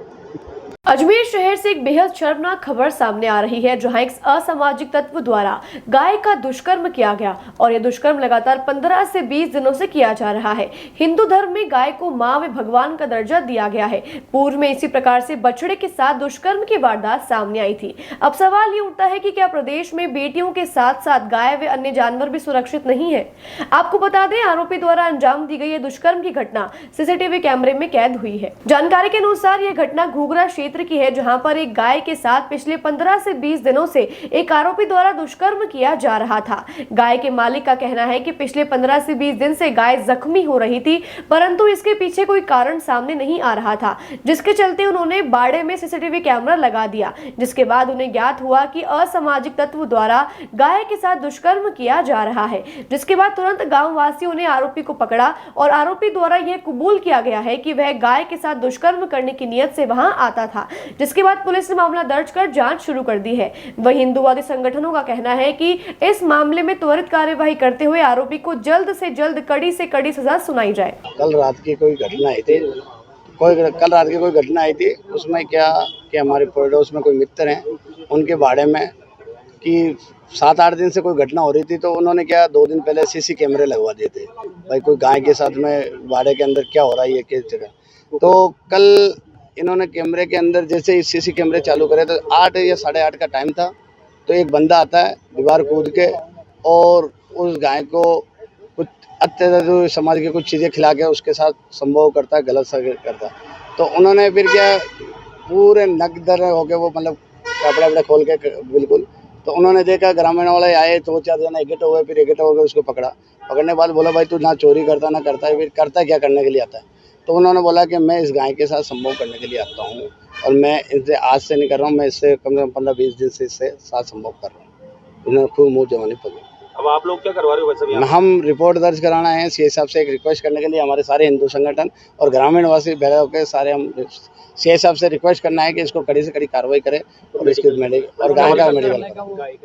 अजमेर शहर से एक बेहद शर्मनाक खबर सामने आ रही है, जहां एक असामाजिक तत्व द्वारा गाय का दुष्कर्म किया गया और यह दुष्कर्म लगातार 15 से 20 दिनों से किया जा रहा है। हिंदू धर्म में गाय को मां व भगवान का दर्जा दिया गया है। पूर्व में इसी प्रकार से बछड़े के साथ दुष्कर्म की वारदात सामने आई थी। अब सवाल ये उठता है कि क्या प्रदेश में बेटियों के साथ साथ गाय व अन्य जानवर भी सुरक्षित नहीं है? आपको बता दें, आरोपी द्वारा अंजाम दी गई दुष्कर्म की घटना सीसीटीवी कैमरे में कैद हुई है। जानकारी के अनुसार यह घटना घूघरा क्षेत्र की है, जहां पर एक गाय के साथ पिछले 15 से 20 दिनों से एक आरोपी द्वारा दुष्कर्म किया जा रहा था। गाय के मालिक का कहना है कि पिछले 15 से 20 दिन से गाय जख्मी हो रही थी, परंतु इसके पीछे कोई कारण सामने नहीं आ रहा था, जिसके चलते उन्होंने बाड़े में सीसीटीवी कैमरा लगा दिया। जिसके बाद उन्हें ज्ञात हुआ कि असामाजिक तत्व द्वारा गाय के साथ दुष्कर्म किया जा रहा है। जिसके बाद तुरंत गाँव वासियों ने आरोपी को पकड़ा और आरोपी द्वारा यह कबूल किया गया है कि वह गाय के साथ दुष्कर्म करने की नीयत से वहां आता था। जिसके बाद पुलिस ने मामला दर्ज कर जांच शुरू कर दी है। वहीं हिंदूवादी संगठनों का कहना है कि इस मामले में त्वरित कार्यवाही करते हुए आरोपी को जल्द से जल्द कड़ी से कड़ी सजा सुनाई जाए। कल रात की कोई घटना आई थी, उसमें क्या कि हमारे पड़ोस में कोई मित्र हैं, उनके बाड़े में कि 7-8 दिन से कोई घटना हो रही थी, तो उन्होंने क्या 2 दिन पहले सीसी कैमरे लगवा दिए थे, भाई कोई गाय के साथ में बाड़े के अंदर क्या हो रहा है, ये किस जगह। तो कल इन्होंने कैमरे के अंदर जैसे ही सीसी कैमरे चालू करे, तो 8 या 8:30 का टाइम था, तो एक बंदा आता है दीवार कूद के और उस गाय को कुछ अत्याचार समाज की कुछ चीज़ें खिला के उसके साथ संभोग करता है, गलत सा करता है। तो उन्होंने फिर क्या पूरे नकदर हो गए वो, मतलब कपड़े वपड़े खोल के बिल्कुल। तो उन्होंने देखा, ग्रामीण वाले आए, 2-4 जने इकट्ठे हुए, फिर इकट्ठे हो गए, उसको पकड़ा। पकड़ने के बाद बोला भाई तू ना चोरी करता ना करता है, फिर करता क्या करने के लिए आता है? तो उन्होंने बोला कि मैं इस गाय के साथ संभोग करने के लिए आता हूँ और मैं इनसे आज से नहीं कर रहा हूँ, मैं इससे कम से कम 15-20 दिन से इससे साथ संभोग कर रहा हूँ। उन्होंने खूब मुँह जवानी पकड़ी। अब आप लोग क्या करवा रहे हो वैसे? हम रिपोर्ट दर्ज कराना है सीए साहब से, एक रिक्वेस्ट करने के लिए। हमारे सारे हिंदू संगठन और ग्रामीण वासी भले होकर सारे हम सीए साहब से रिक्वेस्ट करना है कि इसको कड़ी से कड़ी कार्रवाई करें और इसके मेडिकल और गाय का मेडिकल।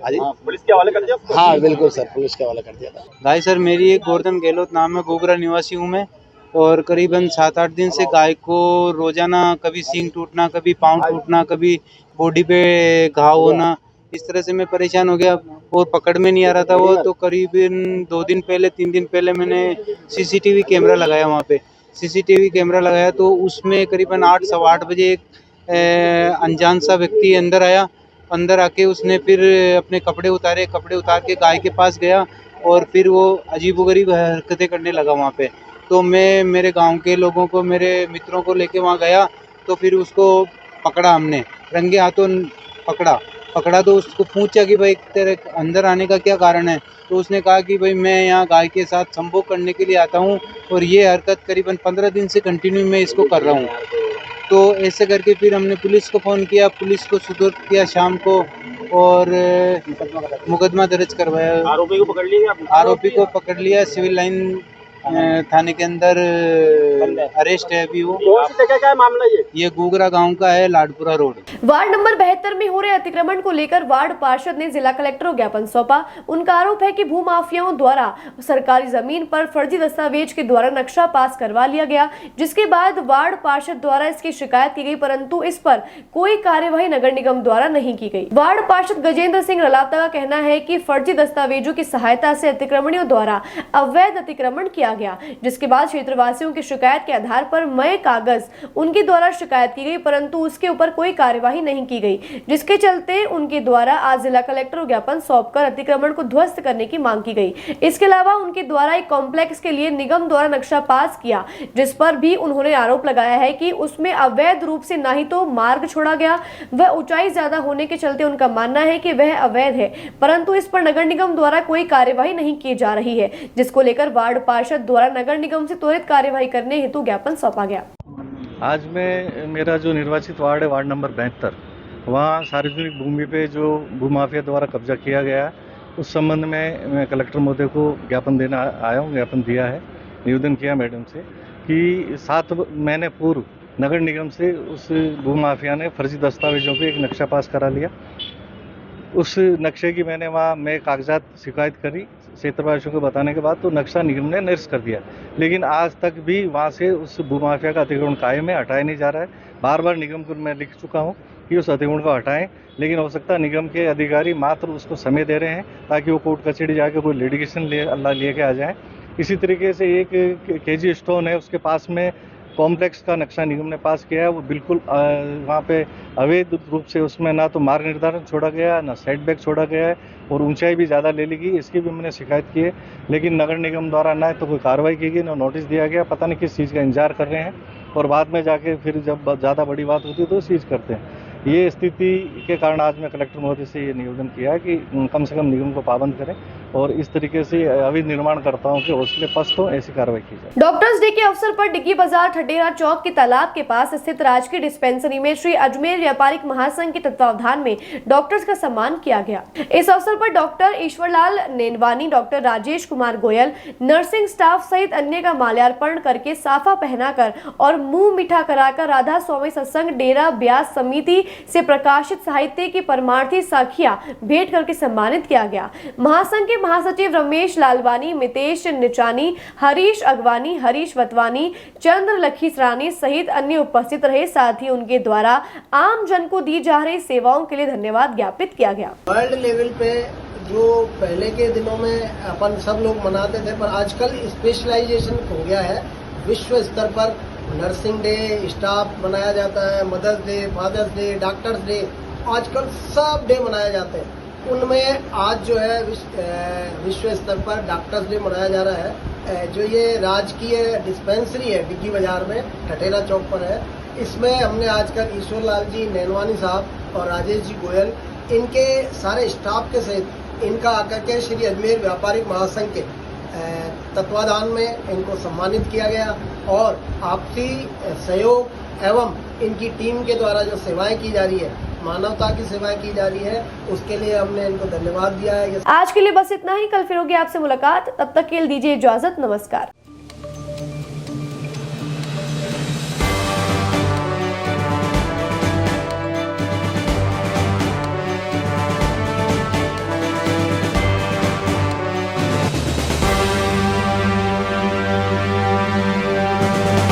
हाँ जी, पुलिस के हवाले कर दिया? हाँ बिल्कुल सर, पुलिस के हवाले कर दिया था। गाय सर मेरी एक गोवर्धन गहलोत नाम है, गोगरा निवासी हूँ मैं, और करीबन 7-8 दिन से गाय को रोजाना कभी सींग टूटना, कभी पाँव टूटना, कभी बॉडी पे घाव होना, इस तरह से मैं परेशान हो गया और पकड़ में नहीं आ रहा था वो। तो करीबन 2 दिन पहले 3 दिन पहले मैंने सीसीटीवी कैमरा लगाया, वहाँ पे सीसीटीवी कैमरा लगाया तो उसमें करीबन 8, सवा 8 बजे एक अनजान सा व्यक्ति अंदर आया। अंदर आके उसने फिर अपने कपड़े उतारे, कपड़े उतार के गाय के पास गया और फिर वो अजीबोगरीब हरकतें करने लगा वहाँ पे। तो मैं मेरे गांव के लोगों को, मेरे मित्रों को लेके वहाँ गया तो फिर उसको पकड़ा, हमने रंगे हाथों पकड़ा तो उसको पूछा कि भाई तेरे अंदर आने का क्या कारण है? तो उसने कहा कि भाई मैं यहाँ गाय के साथ संभोग करने के लिए आता हूँ और ये हरकत करीबन 15 दिन से कंटिन्यू मैं इसको कर रहा हूँ। तो ऐसे करके फिर हमने पुलिस को फ़ोन किया, पुलिस को सुपुर्द किया शाम को और मुकदमा दर्ज करवाया। आरोपी को पकड़ लिया? आरोपी को पकड़ लिया, सिविल लाइन थाने के अंदर अरेस्ट है अभी वो। कौन सी जगह का है मामला ये? गोगरा गांव का है, लाडपुरा रोड। वार्ड नंबर 72 में हो रहे अतिक्रमण को लेकर वार्ड पार्षद ने जिला कलेक्टर को ज्ञापन सौंपा। उनका आरोप है कि भूमाफियाओं द्वारा सरकारी जमीन पर फर्जी दस्तावेज के द्वारा नक्शा पास करवा लिया गया, जिसके बाद वार्ड पार्षद द्वारा इसकी शिकायत की गई, परंतु इस पर कोई कार्यवाही नगर निगम द्वारा नहीं की गई। वार्ड पार्षद गजेंद्र सिंह रलावता का कहना है कि फर्जी दस्तावेजों की सहायता से अतिक्रमणियों द्वारा अवैध अतिक्रमण किया गया, जिसके बाद क्षेत्रवासियों की शिकायत के आधार पर मय कागज उनके द्वारा शिकायत की गई, परंतु उसके ऊपर कोई कार्यवाही नहीं की गई, जिसके चलते उनके द्वारा आज जिला कलेक्टर को ज्ञापन सौंपकर अतिक्रमण को ध्वस्त करने की मांग की गई। इसके अलावा उनके द्वारा एक कॉम्प्लेक्स के लिए निगम द्वारा नक्शा पास किया, जिस पर भी उन्होंने आरोप लगाया है कि उसमें अवैध रूप से न ही तो मार्ग छोड़ा गया, वह ऊंचाई ज्यादा होने के चलते उनका मानना है कि वह अवैध है, परंतु इस पर नगर निगम द्वारा कोई कार्यवाही नहीं की जा रही है, जिसको लेकर वार्ड पार्षद द्वारा नगर निगम से त्वरित कार्यवाही करने हेतु ज्ञापन सौंपा गया। आज मैं मेरा जो निर्वाचित वार्ड है, वार्ड नंबर 72, वहाँ सार्वजनिक भूमि पे जो भूमाफिया द्वारा कब्जा किया गया है, उस संबंध में मैं कलेक्टर महोदय को ज्ञापन देना आया हूँ। ज्ञापन दिया है, निवेदन किया मैडम से कि 7 महीने पूर्व नगर निगम से उस भूमाफिया ने फर्जी दस्तावेजों पे एक नक्शा पास करा लिया। उस नक्शे की मैंने वहाँ में कागजात शिकायत करी, क्षेत्रवासियों को बताने के बाद तो नक्शा निगम ने निरस्त कर दिया, लेकिन आज तक भी वहाँ से उस भूमाफिया का अतिक्रमण कायम है, हटाया नहीं जा रहा है। बार बार निगम को मैं लिख चुका हूँ कि उस अतिक्रमण को हटाएं, लेकिन हो सकता है निगम के अधिकारी मात्र उसको समय दे रहे हैं ताकि वो कोर्ट कचहरी जाके कोई लिटिगेशन लेके आ जाए। इसी तरीके से एक केजी स्टोन है, उसके पास में कॉम्प्लेक्स का नक्शा निगम ने पास किया है, वो बिल्कुल वहाँ पे अवैध रूप से उसमें ना तो मार्ग निर्धारण छोड़ा गया, ना सेटबैक छोड़ा गया है और ऊंचाई भी ज़्यादा ले ली गई। इसकी भी मैंने शिकायत की है, लेकिन नगर निगम द्वारा ना तो कोई कार्रवाई की गई, ना नोटिस दिया गया। पता नहीं किस चीज़ का इंतजार कर रहे हैं और बाद में जाके फिर जब ज़्यादा बड़ी बात होती है तो सीज करते हैं। ये स्थिति के कारण आज मैं कलेक्टर महोदय से ये निवेदन किया कि कम से कम निगम को पाबंद करें और इस तरीके से अवैध निर्माणकर्ताओं के हौसले पस्त हो, ऐसी कार्रवाई की जाए। डॉक्टर्स डे के अवसर पर डिग्गी बाजार ठटेरा चौक के तालाब के पास स्थित राजकीय डिस्पेंसरी में श्री अजमेर व्यापारिक महासंघ के तत्वावधान में डॉक्टर्स का सम्मान किया गया। इस अवसर पर doctor Ishwarlal Nenwani, doctor Rajesh Kumar Goyal, nursing staff सहित अन्य का माल्यार्पण करके साफा पहनाकर और मुंह मीठा कराकर राधा स्वामी सत्संग डेरा ब्यास समिति से प्रकाशित साहित्य की परमार्थी साखियां भेंट करके सम्मानित किया गया। महासंघ के महासचिव रमेश लालवानी, मितेश निचानी, हरीश अगवानी, हरीश वतवानी, चंद्र लखीसरानी सहित अन्य उपस्थित रहे। साथ ही उनके द्वारा आम जन को दी जा रही सेवाओं के लिए धन्यवाद ज्ञापित किया गया। वर्ल्ड लेवल पे जो पहले के दिनों में अपन सब लोग मनाते थे, पर आजकल स्पेशलाइजेशन हो गया है। विश्व स्तर पर नर्सिंग डे, स्टाफ मनाया जाता है, Mother's Day, Father's Day, Doctors' Day, आजकल सब डे मनाए जाते हैं। उनमें आज जो है विश्व स्तर पर डॉक्टर्स डे मनाया जा रहा है। जो ये राजकीय डिस्पेंसरी है डिग्गी बाजार में ठटेरा चौक पर है, इसमें हमने आजकल ईश्वर लाल जी नैनवानी साहब और राजेश जी गोयल इनके सारे स्टाफ के सहित इनका आकर के श्री अजमेर व्यापारिक महासंघ के तत्वाधान में इनको सम्मानित किया गया और आपसी सहयोग एवं इनकी टीम के द्वारा जो सेवाएं की जा रही है, मानवता की सेवाएं की जा रही है, उसके लिए हमने इनको धन्यवाद दिया है। आज के लिए बस इतना ही। कल फिर होगी आपसे मुलाकात, तब तक के लिए दीजिए इजाजत। नमस्कार।